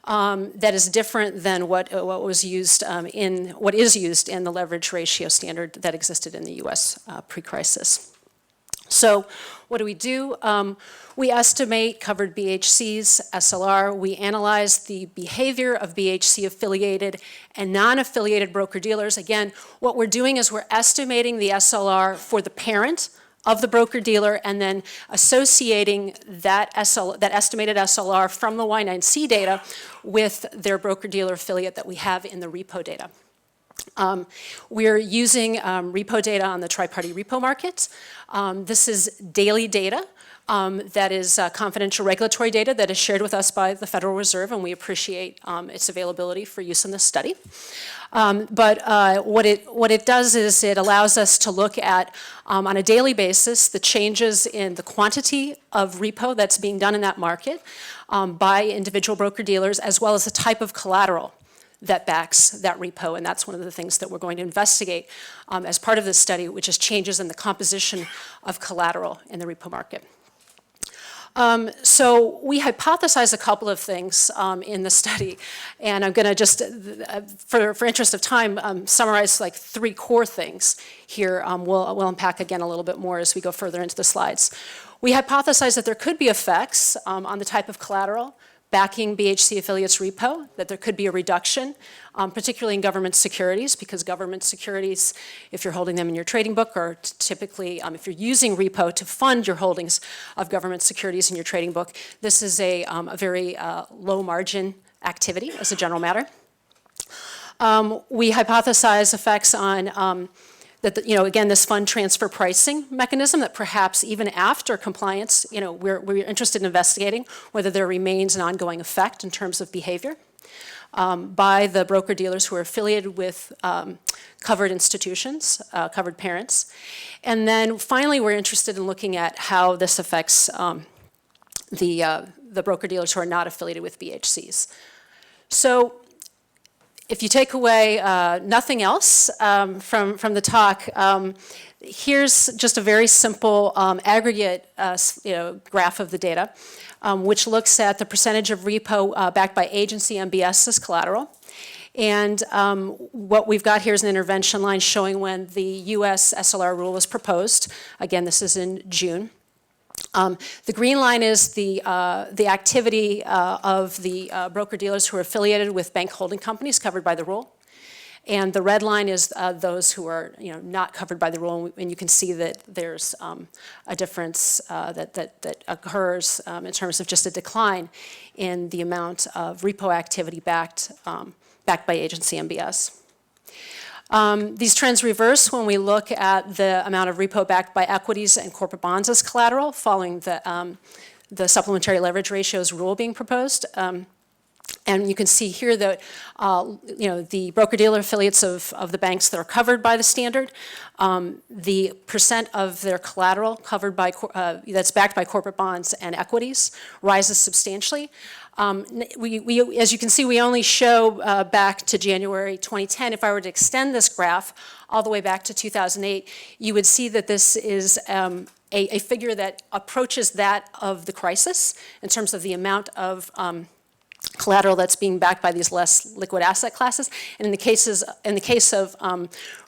D: That is different than what is used in the leverage ratio standard that existed in the U.S. pre-crisis. So what do? We estimate covered BHC's SLR. We analyze the behavior of BHC-affiliated and non-affiliated broker-dealers. Again, what we're doing is we're estimating the SLR for the parent of the broker-dealer and then associating that estimated SLR from the Y9C data with their broker-dealer affiliate that we have in the repo data. We're using repo data on the tri-party repo market. This is daily data. That is confidential regulatory data that is shared with us by the Federal Reserve, and we appreciate its availability for use in this study. But what it does is it allows us to look at, on a daily basis, the changes in the quantity of repo that's being done in that market by individual broker-dealers, as well as the type of collateral that backs that repo, and that's one of the things that we're going to investigate as part of this study, which is changes in the composition of collateral in the repo market. So we hypothesize a couple of things in the study, and I'm going to just, for interest of time, summarize like three core things here. We'll unpack again a little bit more as we go further into the slides. We hypothesize that there could be effects on the type of collateral backing BHC affiliates repo, that there could be a reduction, particularly in government securities, because government securities, if you're holding them in your trading book, or typically if you're using repo to fund your holdings of government securities in your trading book, this is a very low margin activity as a general matter. We hypothesize effects on that, again, this fund transfer pricing mechanism, that perhaps even after compliance, we're interested in investigating whether there remains an ongoing effect in terms of behavior by the broker-dealers who are affiliated with covered institutions, covered parents. And then finally, we're interested in looking at how this affects the broker-dealers who are not affiliated with BHCs. So if you take away nothing else from the talk, here's just a very simple aggregate graph of the data, which looks at the percentage of repo backed by agency MBS as collateral. And what we've got here is an intervention line showing when the US SLR rule was proposed. Again, this is in June. The green line is the activity of the broker-dealers who are affiliated with bank holding companies covered by the rule. And the red line is those who are not covered by the rule, and you can see that there's a difference that occurs in terms of just a decline in the amount of repo activity backed by agency MBS. These trends reverse when we look at the amount of repo backed by equities and corporate bonds as collateral following the supplementary leverage ratios rule being proposed. And you can see here that, the broker-dealer affiliates of the banks that are covered by the standard, the percent of their collateral covered by, that's backed by corporate bonds and equities rises substantially. As you can see, we only show back to January 2010. If I were to extend this graph all the way back to 2008, you would see that this is a figure that approaches that of the crisis in terms of the amount of collateral that's being backed by these less liquid asset classes. And in the case of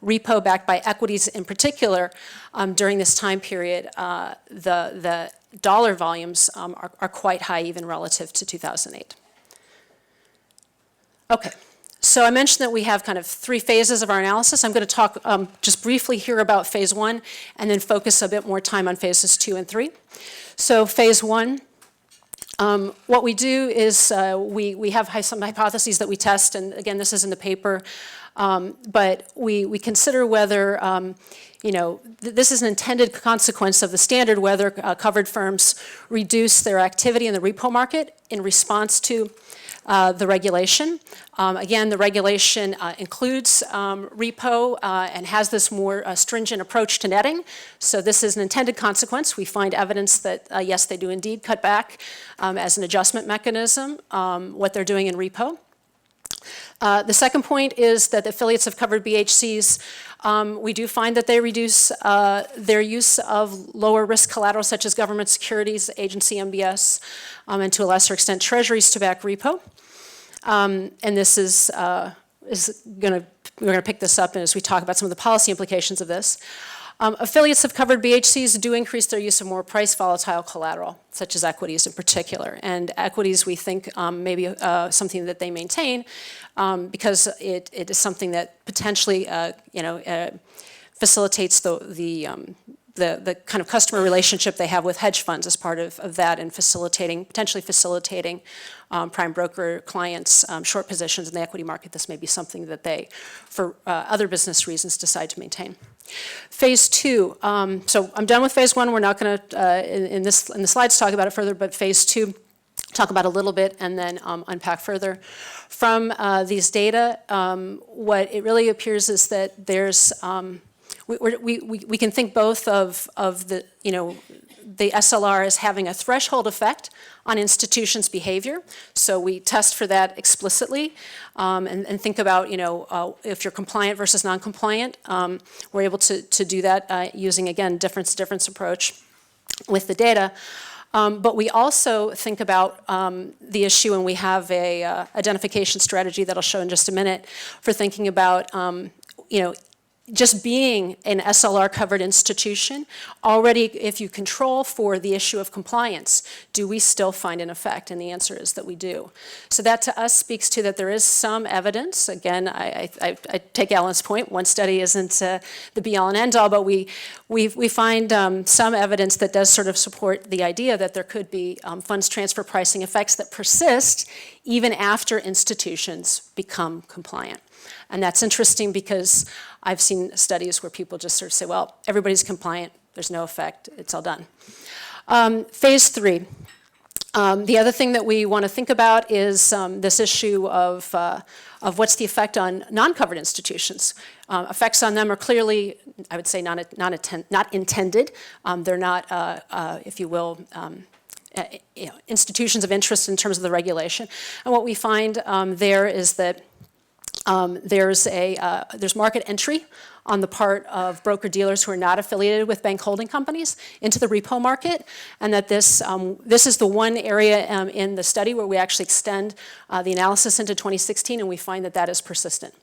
D: repo backed by equities in particular, during this time period, the dollar volumes are quite high even relative to 2008. Okay, so I mentioned that we have kind of 3 phases of our analysis. I'm going to talk just briefly here about phase 1 and then focus a bit more time on phases 2 and 3. So phase 1, what we do is we have some hypotheses that we test, and again, this is in the paper, but we consider whether, this is an intended consequence of the standard, whether covered firms reduce their activity in the repo market in response to the regulation. Again, the regulation includes repo and has this more stringent approach to netting. So this is an intended consequence. We find evidence that, yes, they do indeed cut back as an adjustment mechanism what they're doing in repo. The second point is that the affiliates of covered BHCs, we do find that they reduce their use of lower risk collateral such as government securities, agency MBS, and to a lesser extent treasuries to back repo. And this is we're gonna pick this up as we talk about some of the policy implications of this. Affiliates of covered BHCs do increase their use of more price volatile collateral, such as equities in particular. And equities, we think, may be something that they maintain because it is something that potentially, facilitates the kind of customer relationship they have with hedge funds as part of that and potentially facilitating prime broker clients' short positions in the equity market. This may be something that they, for other business reasons, decide to maintain. Phase 2, so I'm done with phase 1. We're not going to, in the slides, talk about it further, but phase 2, talk about a little bit and then unpack further. From these data, what it really appears is that there's, we can think both of the, the SLR as having a threshold effect on institutions' behavior. So we test for that explicitly and think about, if you're compliant versus non-compliant. We're able to do that using, again, difference approach with the data. But we also think about the issue, and we have a identification strategy that I'll show in just a minute for thinking about, just being an SLR-covered institution, already if you control for the issue of compliance, do we still find an effect? And the answer is that we do. So that to us speaks to that there is some evidence. Again, I take Alan's point, one study isn't the be-all and end-all, but we find some evidence that does sort of support the idea that there could be funds transfer pricing effects that persist even after institutions become compliant. And that's interesting because I've seen studies where people just sort of say, well, everybody's compliant, there's no effect, it's all done. Phase 3. The other thing that we want to think about is this issue of what's the effect on non-covered institutions. Effects on them are clearly, I would say, not intended. They're not, if you will, institutions of interest in terms of the regulation. And what we find there is that there's market entry on the part of broker-dealers who are not affiliated with bank holding companies into the repo market, and that this is the one area in the study where we actually extend the analysis into 2016, and we find that that is persistent.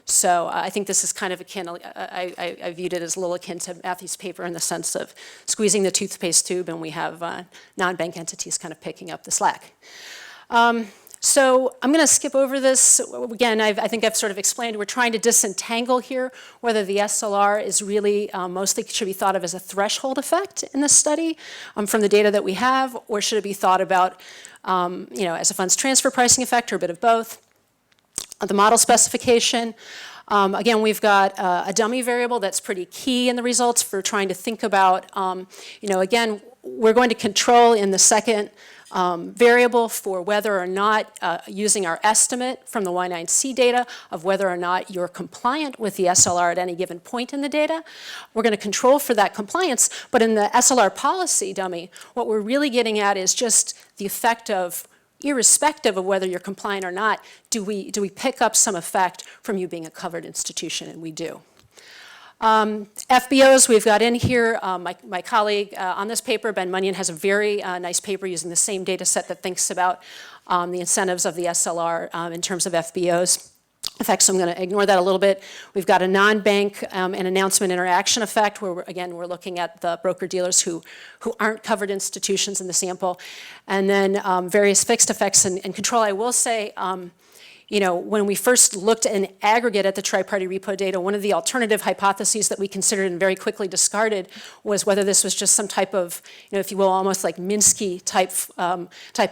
D: So I think this is kind of akin, I viewed it as a little akin to Matthew's paper in the sense of squeezing the toothpaste tube, and we have non-bank entities kind of picking up the slack. So I'm going to skip over this. Again, I think I've sort of explained, we're trying to disentangle here whether the SLR is really mostly should be thought of as a threshold effect in this study from the data that we have, or should it be thought about as a funds transfer pricing effect or a bit of both. The model specification, again, we've got a dummy variable that's pretty key in the results for trying to think about, again, we're going to control in the second variable for whether or not, using our estimate from the Y9C data of whether or not you're compliant with the SLR at any given point in the data. We're going to control for that compliance, but in the SLR policy dummy, what we're really getting at is just the effect of, irrespective of whether you're compliant or not, do we pick up some effect from you being a covered institution, and we do. FBOs we've got in here. My colleague on this paper, Ben Munyon, has a very nice paper using the same data set that thinks about the incentives of the SLR in terms of FBOs. In fact, so I'm going to ignore that a little bit. We've got a non-bank and announcement interaction effect where, we're looking at the broker-dealers who aren't covered institutions in the sample. And then various fixed effects and control. I will say, when we first looked in aggregate at the tri-party repo data, one of the alternative hypotheses that we considered and very quickly discarded was whether this was just some type of, if you will, almost like Minsky type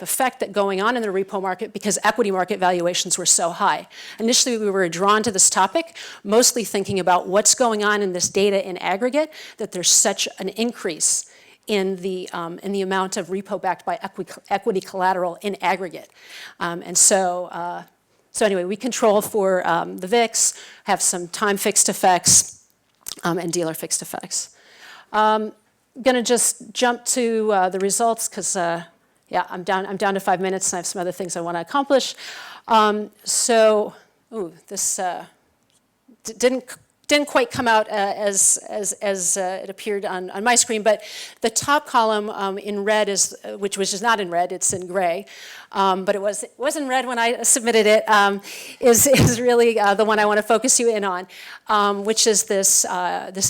D: effect that going on in the repo market because equity market valuations were so high. Initially, we were drawn to this topic, mostly thinking about what's going on in this data in aggregate, that there's such an increase in the amount of repo backed by equity collateral in aggregate. So anyway, we control for the VIX, have some time fixed effects, and dealer fixed effects. I'm going to just jump to the results because, I'm down to 5 minutes and I have some other things I want to accomplish. This didn't quite come out as it appeared on my screen, but the top column in red is, which is not in red, it's in gray, but it was in red when I submitted it, is really the one I want to focus you in on, which is this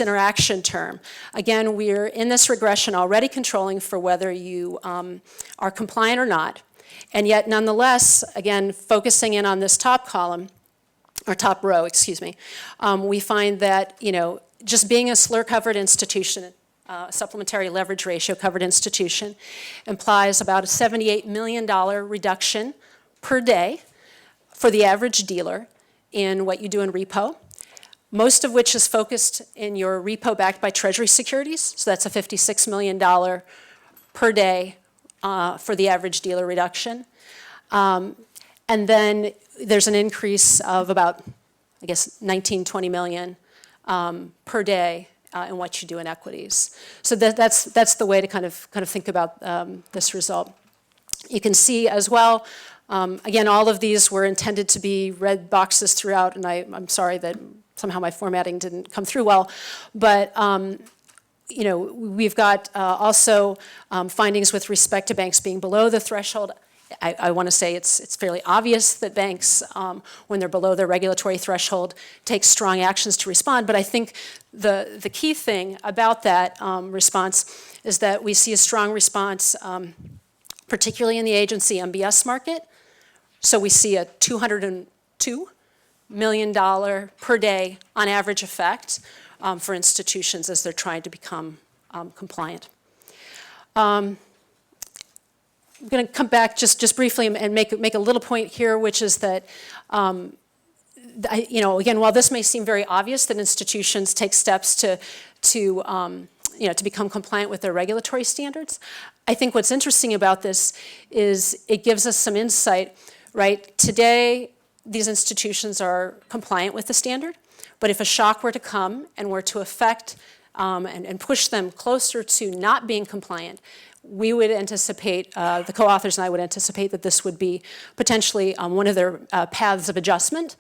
D: interaction term. Again, we're in this regression already controlling for whether you are compliant or not, and yet nonetheless, again, focusing in on this top column, or top row, excuse me, we find that, just being a SLR-covered institution, supplementary leverage ratio covered institution, implies about a $78 million reduction per day for the average dealer in what you do in repo, most of which is focused in your repo backed by Treasury securities. So that's a $56 million per day for the average dealer reduction. And then there's an increase of about, 19-20 million per day in what you do in equities. So that's the way to kind of think about this result. You can see as well, again, all of these were intended to be red boxes throughout, and I'm sorry that somehow my formatting didn't come through well, but we've got also findings with respect to banks being below the threshold. I want to say it's fairly obvious that banks, when they're below their regulatory threshold, take strong actions to respond. But I think the key thing about that response is that we see a strong response, particularly in the agency MBS market. So we see a $202 million per day on average effect for institutions as they're trying to become compliant. I'm going to come back just briefly and make a little point here, which is that, again, while this may seem very obvious that institutions take steps to become compliant with their regulatory standards, I think what's interesting about this is it gives us some insight, right? Today, these institutions are compliant with the standard, but if a shock were to come and were to affect and push them closer to not being compliant, we would anticipate, the co-authors and I would anticipate that this would be potentially one of their paths of adjustment,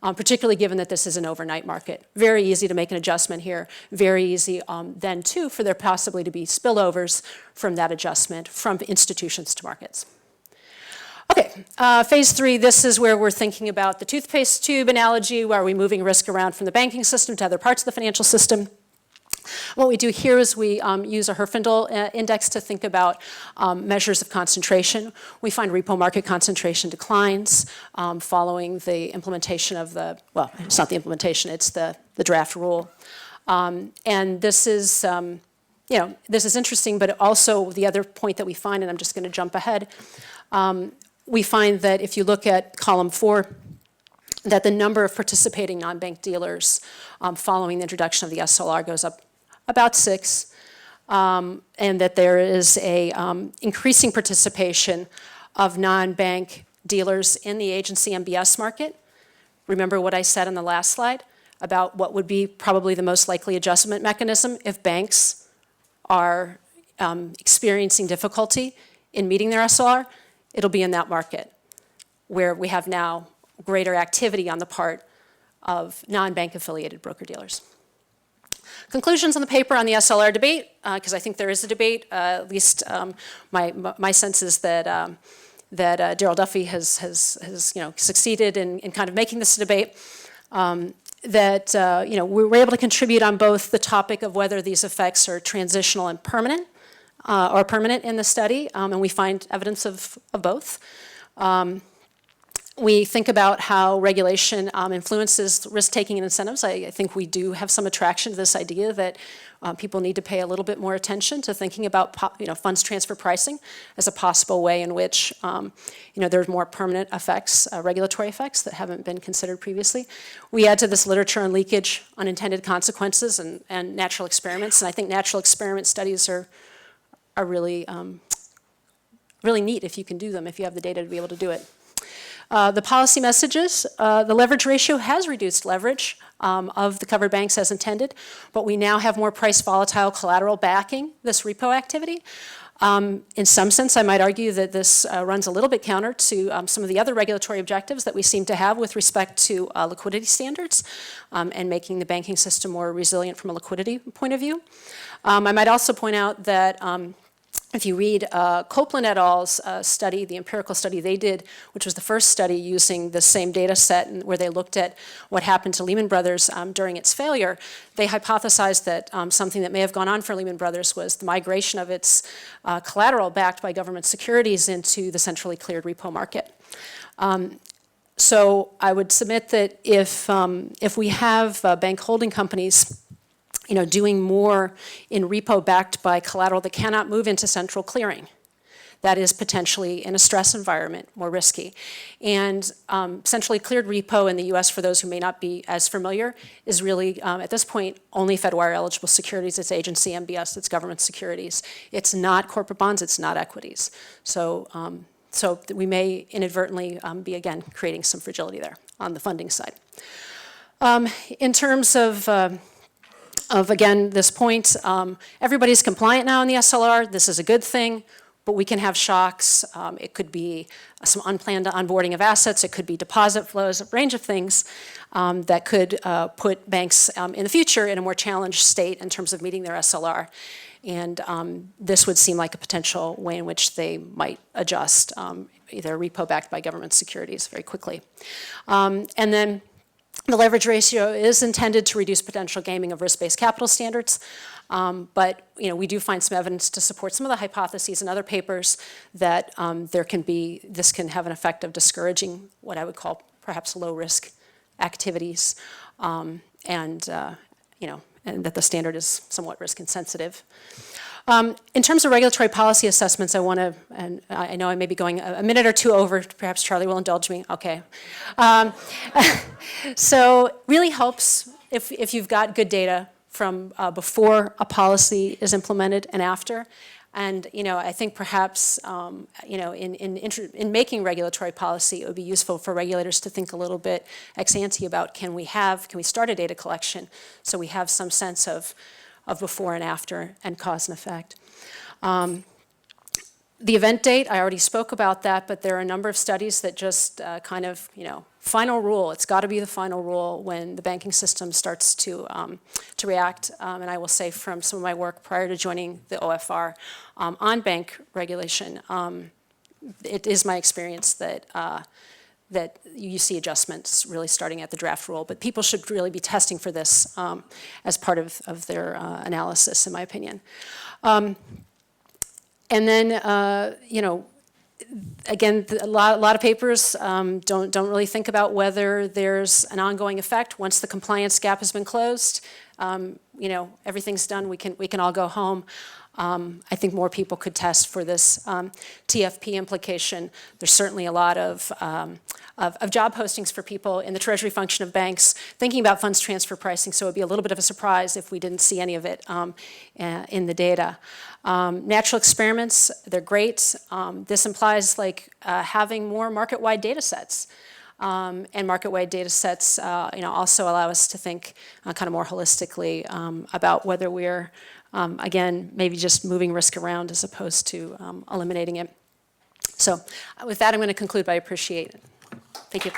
D: particularly given that this is an overnight market. Very easy to make an adjustment here. Very easy then, too, for there possibly to be spillovers from that adjustment from institutions to markets. Okay, phase 3, this is where we're thinking about the toothpaste tube analogy, where we're moving risk around from the banking system to other parts of the financial system. What we do here is we use a Herfindahl index to think about measures of concentration. We find repo market concentration declines following the implementation of it's not the implementation, it's the draft rule. And this is, this is interesting, but also the other point that we find, and I'm just going to jump ahead, we find that if you look at column 4, that the number of participating non-bank dealers following the introduction of the SLR goes up about 6. and that there is a increasing participation of non-bank dealers in the agency MBS market. Remember what I said on the last slide about what would be probably the most likely adjustment mechanism if banks are experiencing difficulty in meeting their SLR? It'll be in that market where we have now greater activity on the part of non-bank affiliated broker-dealers. Conclusions on the paper on the SLR debate, because I think there is a debate. At least my sense is that Daryl Duffy has succeeded in kind of making this a debate. We were able to contribute on both the topic of whether these effects are transitional and permanent, or permanent in the study, and we find evidence of both. We think about how regulation influences risk-taking and incentives. I think we do have some attraction to this idea that people need to pay a little bit more attention to thinking about funds transfer pricing as a possible way in which there's more permanent effects, regulatory effects that haven't been considered previously. We add to this literature on leakage, unintended consequences, and natural experiments. And I think natural experiment studies are really, really neat if you can do them, if you have the data to be able to do it. The policy messages, the leverage ratio has reduced leverage of the covered banks as intended, but we now have more price volatile collateral backing this repo activity. In some sense, I might argue that this runs a little bit counter to some of the other regulatory objectives that we seem to have with respect to liquidity standards and making the banking system more resilient from a liquidity point of view. I might also point out that if you read Copeland et al.'s study, the empirical study they did, which was the first study using the same data set and where they looked at what happened to Lehman Brothers during its failure, they hypothesized that something that may have gone on for Lehman Brothers was the migration of its collateral backed by government securities into the centrally cleared repo market. So I would submit that if we have bank holding companies doing more in repo backed by collateral that cannot move into central clearing, that is potentially in a stress environment more risky. And centrally cleared repo in the US, for those who may not be as familiar, is really, at this point, only Fedwire eligible securities. It's agency MBS, it's government securities. It's not corporate bonds, it's not equities. So we may inadvertently be, again, creating some fragility there on the funding side. In terms of again, this point, everybody's compliant now in the SLR. This is a good thing, but we can have shocks. It could be some unplanned onboarding of assets. It could be deposit flows, a range of things that could put banks in the future in a more challenged state in terms of meeting their SLR. And this would seem like a potential way in which they might adjust, either repo backed by government securities very quickly. And then the leverage ratio is intended to reduce potential gaming of risk-based capital standards, but we do find some evidence to support some of the hypotheses in other papers that this can have an effect of discouraging what I would call perhaps low-risk activities, and that the standard is somewhat risk-insensitive. In terms of regulatory policy assessments, I want to, and I know I may be going a minute or two over, perhaps Charlie will indulge me, okay. So really helps if you've got good data from before a policy is implemented and after. And I think perhaps in making regulatory policy, it would be useful for regulators to think a little bit ex ante about can we start a data collection so we have some sense of before and after and cause and effect. The event date, I already spoke about that, but there are a number of studies that just final rule, it's got to be the final rule when the banking system starts to react. And I will say from some of my work prior to joining the OFR on bank regulation, it is my experience that you see adjustments really starting at the draft rule, but people should really be testing for this as part of their analysis, in my opinion. And then, again, a lot of papers don't really think about whether there's an ongoing effect once the compliance gap has been closed. Everything's done. We can all go home. I think more people could test for this TFP implication. There's certainly a lot of job postings for people in the treasury function of banks thinking about funds transfer pricing, so it would be a little bit of a surprise if we didn't see any of it in the data. Natural experiments, they're great. This implies having more market-wide data sets. And market-wide data sets also allow us to think kind of more holistically about whether we're, again, maybe just moving risk around as opposed to eliminating it. So with that, I'm going to conclude by appreciate it. Thank you.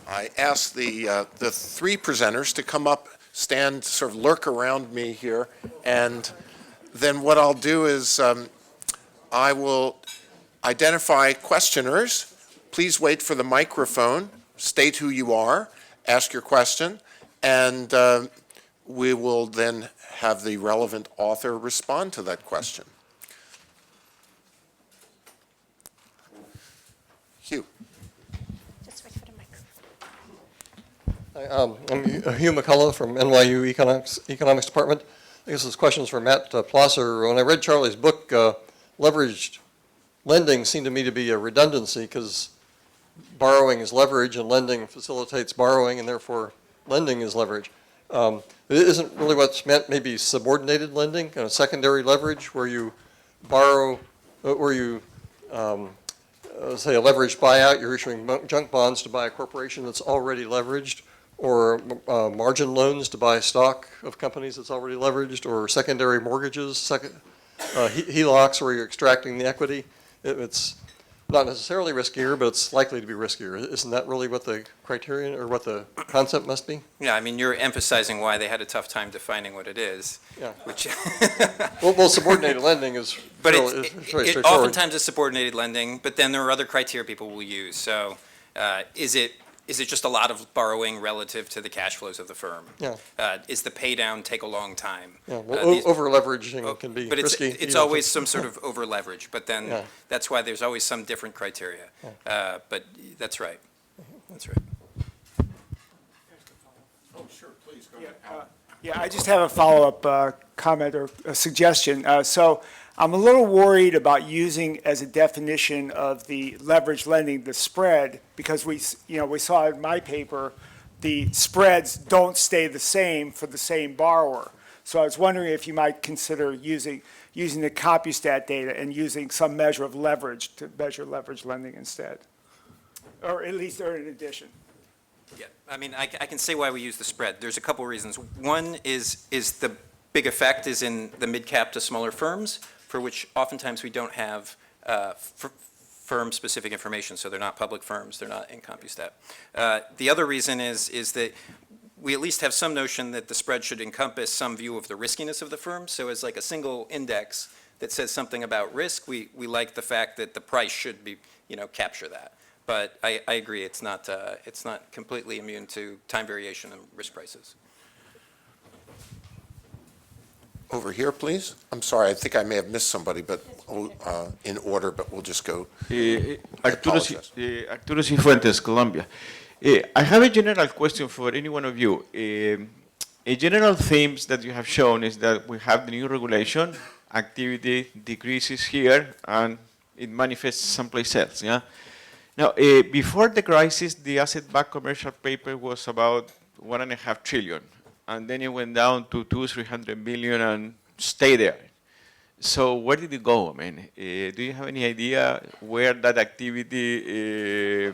B: I ask the three presenters to come up, stand, sort of lurk around me here, and then what I'll do is I will identify questioners. Please wait for the microphone, state who you are, ask your question, and we will then have the relevant author respond to that question. Hugh.
D: Just wait for the microphone.
E: I'm Hugh McCullough from NYU Economics Department. I guess this question is for Matt Plosser. When I read Charlie's book, leveraged lending seemed to me to be a redundancy because borrowing is leverage and lending facilitates borrowing, and therefore lending is leverage. It isn't really what's meant, maybe subordinated lending, kind of secondary leverage, where you borrow, where you say a leveraged buyout, you're issuing junk bonds to buy a corporation that's already leveraged, or margin loans to buy stock of companies that's already leveraged, or secondary mortgages, HELOCs where you're extracting the equity. It's not necessarily riskier, but it's likely to be riskier. Isn't that really what the criterion or what the concept must be?
C: Yeah, I mean, you're emphasizing why they had a tough time defining what it is.
E: Yeah.
C: Which
E: Well, subordinated lending is
C: But
E: very
C: it
E: straightforward.
C: oftentimes is subordinated lending, but then there are other criteria people will use. So is it just a lot of borrowing relative to the cash flows of the firm?
E: Yeah.
C: Is the pay down take a long time?
E: Yeah, well, over-leveraging can be
C: But
E: risky.
C: it's always some sort of over leverage, but then
E: Yeah.
C: that's why there's always some different criteria. But that's right. That's right.
B: Oh, sure, please, go ahead.
A: Yeah, I just have a follow-up comment or a suggestion. So I'm a little worried about using as a definition of the leverage lending the spread, because we saw in my paper the spreads don't stay the same for the same borrower. So I was wondering if you might consider using the CompuStat data and using some measure of leverage to measure leverage lending instead, or at least or in addition.
C: Yeah, I mean, I can say why we use the spread. There's a couple reasons. One is the big effect is in the mid-cap to smaller firms, for which oftentimes we don't have firm-specific information, so they're not public firms, they're not in CompuStat. The other reason is that we at least have some notion that the spread should encompass some view of the riskiness of the firm. So as like a single index that says something about risk, we like the fact that the price should be, capture that. But I agree, it's not completely immune to time variation and risk prices.
B: Over here, please. I'm sorry, I think I may have missed somebody, but in order, but we'll just go.
F: Arturo Cifuentes, Colombia. I have a general question for any one of you. A general themes that you have shown is that we have the new regulation, activity decreases here, and it manifests someplace else, yeah? Now, before the crisis, the asset-backed commercial paper was about 1.5 trillion, and then it went down to 200-300 billion and stayed there. So where did it go? I mean, do you have any idea where that activity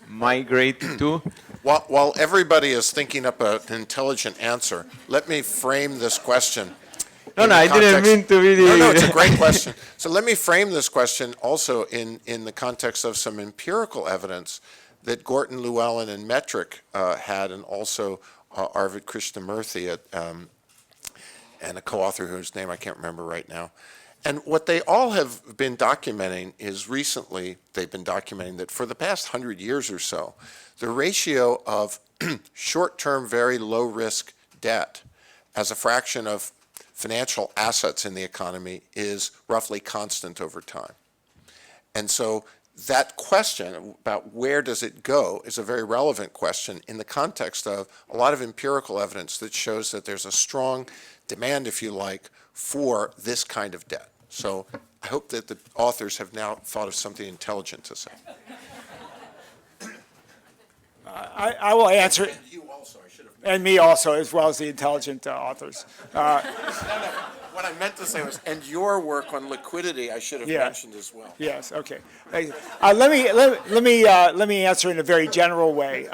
F: migrated to?
B: While everybody is thinking up an intelligent answer, let me frame this question.
F: No, I didn't mean to be the...
B: No, it's a great question. So let me frame this question also in the context of some empirical evidence that Gorton, Llewellyn, and Metric had, and also Arvind Krishnamurthy, and a co-author whose name I can't remember right now. And what they all have been documenting is recently, they've been documenting that for the past 100 years or so, the ratio of short-term, very low-risk debt as a fraction of financial assets in the economy is roughly constant over time. And so that question about where does it go is a very relevant question in the context of a lot of empirical evidence that shows that there's a strong demand, if you like, for this kind of debt. So I hope that the authors have now thought of something intelligent to say.
A: I will answer,
B: And you also, I should have.
A: and me also, as well as the intelligent authors.
B: What I meant to say was, and your work on liquidity, I should have
A: Yeah.
B: mentioned as well.
A: Yes, okay. Let me answer in a very general way.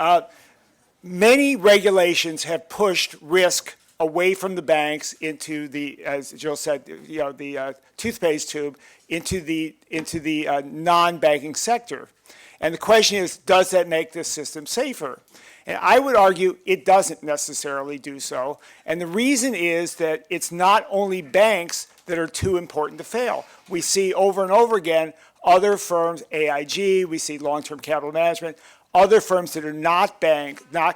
A: Many regulations have pushed risk away from the banks into the, as Jill said, the toothpaste tube into the non-banking sector. And the question is, does that make this system safer? And I would argue it doesn't necessarily do so. And the reason is that it's not only banks that are too important to fail. We see over and over again other firms, AIG, we see long-term capital management, other firms that are not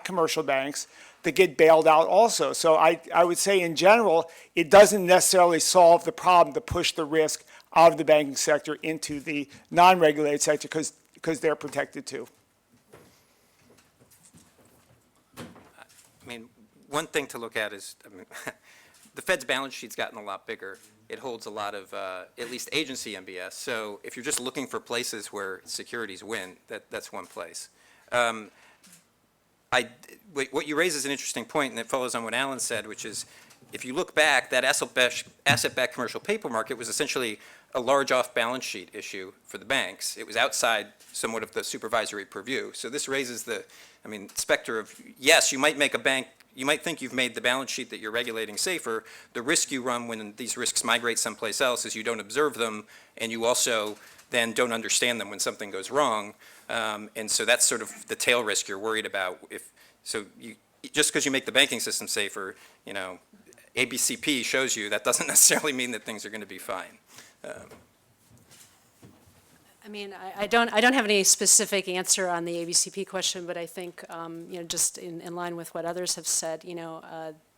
A: commercial banks, that get bailed out also. So I would say in general, it doesn't necessarily solve the problem to push the risk out of the banking sector into the non-regulated sector because they're protected too.
C: I mean, one thing to look at is, the Fed's balance sheet's gotten a lot bigger. It holds a lot of, at least agency MBS. So if you're just looking for places where securities win, that's one place. What you raise is an interesting point, and it follows on what Alan said, which is, if you look back, that asset-backed commercial paper market was essentially a large off-balance sheet issue for the banks. It was outside somewhat of the supervisory purview. So this raises the, specter of, yes, you might make a bank, you might think you've made the balance sheet that you're regulating safer. The risk you run when these risks migrate someplace else is you don't observe them, and you also then don't understand them when something goes wrong. And so that's sort of the tail risk you're worried about. Just because you make the banking system safer, ABCP shows you that doesn't necessarily mean that things are going to be fine.
D: I don't have any specific answer on the ABCP question, but I think, just in line with what others have said,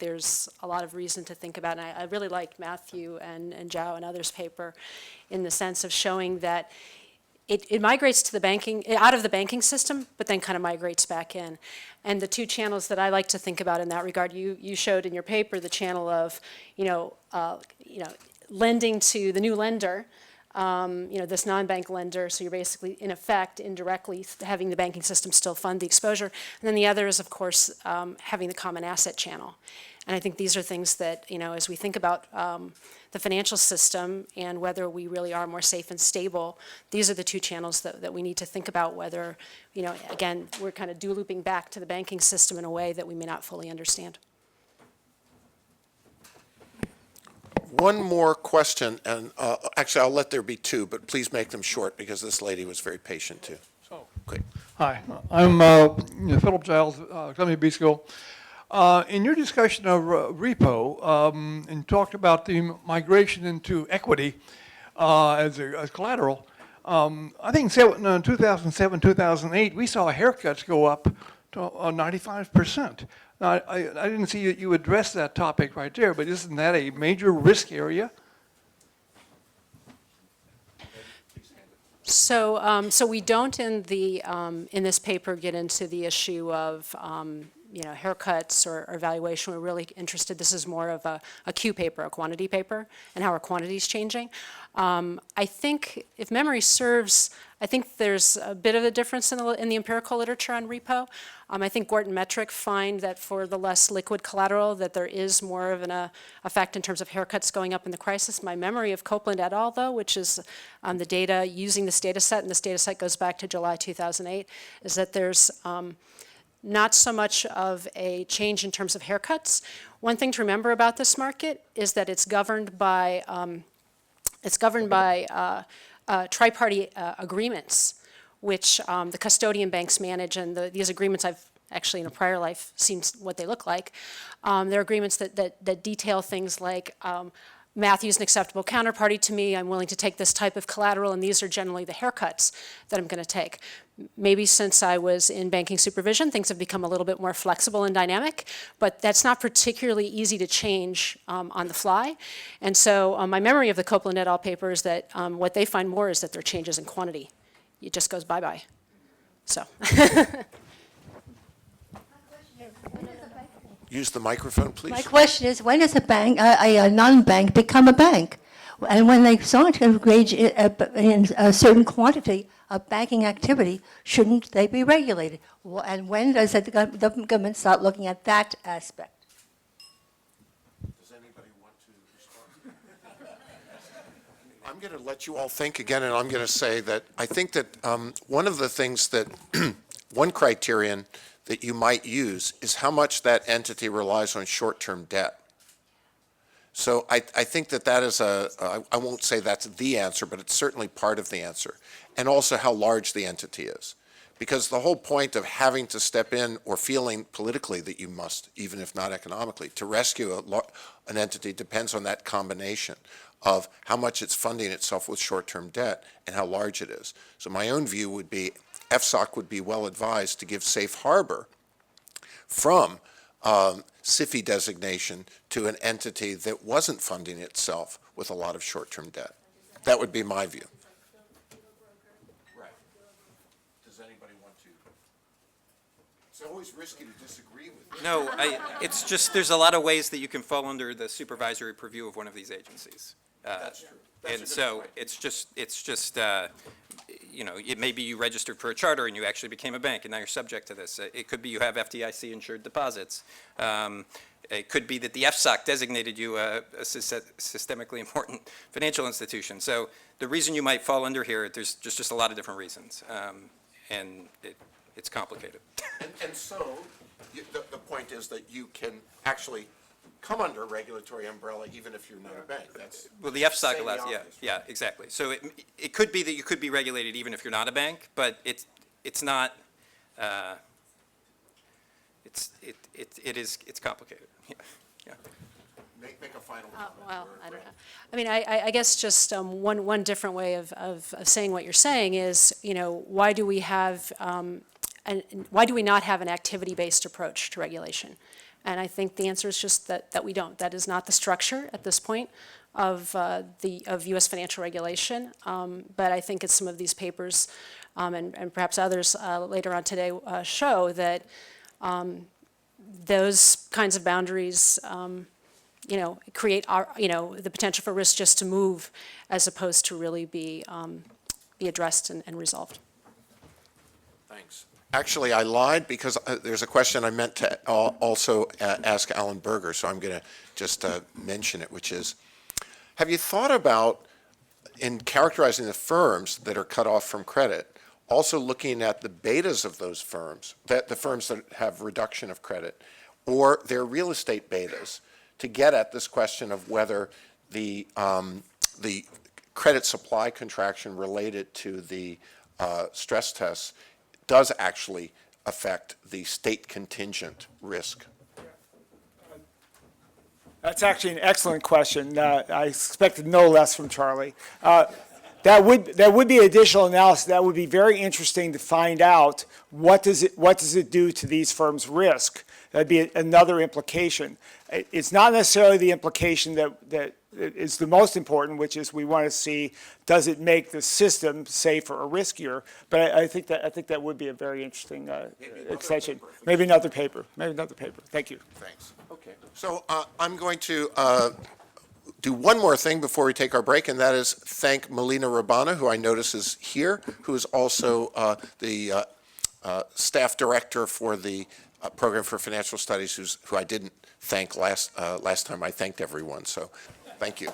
D: there's a lot of reason to think about, and I really like Matthew and Zhao and others' paper in the sense of showing that it migrates to the banking, out of the banking system, but then kind of migrates back in. And the two channels that I like to think about in that regard, you showed in your paper the channel of, lending to the new lender, this non-bank lender, so you're basically, in effect, indirectly having the banking system still fund the exposure. And then the other is, of course, having the common asset channel. And I think these are things that, as we think about the financial system and whether we really are more safe and stable, these are the two channels that we need to think about whether, again, we're kind of looping back to the banking system in a way that we may not fully understand.
B: One more question, and actually, I'll let there be two, but please make them short because this lady was very patient too. Okay.
G: Hi, I'm Philip Giles, Columbia B School. In your discussion of repo, and talked about the migration into equity as collateral, I think in 2007, 2008, we saw haircuts go up to 95%. Now, I didn't see you address that topic right there, but isn't that a major risk area?
D: So we don't in this paper get into the issue of haircuts or valuation. We're really interested. This is more of a Q paper, a quantity paper, and how our quantity is changing. I think, if memory serves, I think there's a bit of a difference in the empirical literature on repo. I think Gorton Metric find that for the less liquid collateral that there is more of an effect in terms of haircuts going up in the crisis. My memory of Copeland et al., though, which is the data using this data set, and this data set goes back to July 2008, is that there's not so much of a change in terms of haircuts. One thing to remember about this market is that it's governed by tri-party agreements, which the custodian banks manage, and these agreements I've actually in a prior life seen what they look like. They're agreements that detail things like Matthew's an acceptable counterparty to me, I'm willing to take this type of collateral, and these are generally the haircuts that I'm going to take. Maybe since I was in banking supervision, things have become a little bit more flexible and dynamic, but that's not particularly easy to change on the fly. And so my memory of the Copeland et al. Paper is that what they find more is that there are changes in quantity it just goes bye-bye. So,
B: Use the microphone, please.
H: My question is, when does a bank, a non-bank, become a bank? And when they start to engage in a certain quantity of banking activity, shouldn't they be regulated? And when does the government start looking at that aspect?
B: Does anybody want to respond? I'm going to let you all think again, and I'm going to say that I think that one of the things that, one criterion that you might use is how much that entity relies on short-term debt. So I think that that is I won't say that's the answer, but it's certainly part of the answer. And also how large the entity is. Because the whole point of having to step in or feeling politically that you must, even if not economically, to rescue an entity depends on that combination of how much it's funding itself with short-term debt and how large it is. So my own view would be FSOC would be well advised to give safe harbor from SIFI designation to an entity that wasn't funding itself with a lot of short-term debt. That would be my view. Right. Does anybody want to? It's always risky to disagree with you.
C: No, it's just, there's a lot of ways that you can fall under the supervisory purview of one of these agencies.
B: That's true. That's a
C: And
B: good
C: so
B: point.
C: it's just, you know, maybe you registered for a charter and you actually became a bank and now you're subject to this. It could be you have FDIC insured deposits. It could be that the FSOC designated you a systemically important financial institution. So the reason you might fall under here, there's just a lot of different reasons. And it's complicated.
B: And so the point is that you can actually come under a regulatory umbrella even if you're not a bank. That's
C: Well, the FSOC
B: saying the
C: allows, yeah,
B: obvious,
C: yeah, exactly. So it could be that you could be regulated even if you're not a bank, but it's not, it's complicated. Yeah.
B: Make a final comment.
D: well, I don't know. I mean, I guess just one different way of saying what you're saying is, you know, why do we have, why do we not have an activity-based approach to regulation? And I think the answer is just that we don't. That is not the structure at this point of U.S. financial regulation. But I think as some of these papers and perhaps others later on today show that those kinds of boundaries, you know, create the potential for risk just to move as opposed to really be addressed and resolved.
B: Thanks. Actually, I lied because there's a question I meant to also ask Alan Berger, so I'm going to just mention it, which is, have you thought about, in characterizing the firms that are cut off from credit, also looking at the betas of those firms, the firms that have reduction of credit, or their real estate betas, to get at this question of whether the credit supply contraction related to the stress tests does actually affect the state contingent risk?
A: That's actually an excellent question. I expected no less from Charlie. That would be additional analysis. That would be very interesting to find out what does it do to these firms' risk. That'd be another implication. It's not necessarily the implication that is the most important, which is we want to see, does it make the system safer or riskier? But I think that would be a very interesting extension. Maybe another paper. Thank you.
B: Thanks. Okay. So I'm going to do one more thing before we take our break, and that is thank Melina Rabana, who I notice is here, who is also the staff director for the Program for Financial Studies, who I didn't thank last time I thanked everyone. So thank you.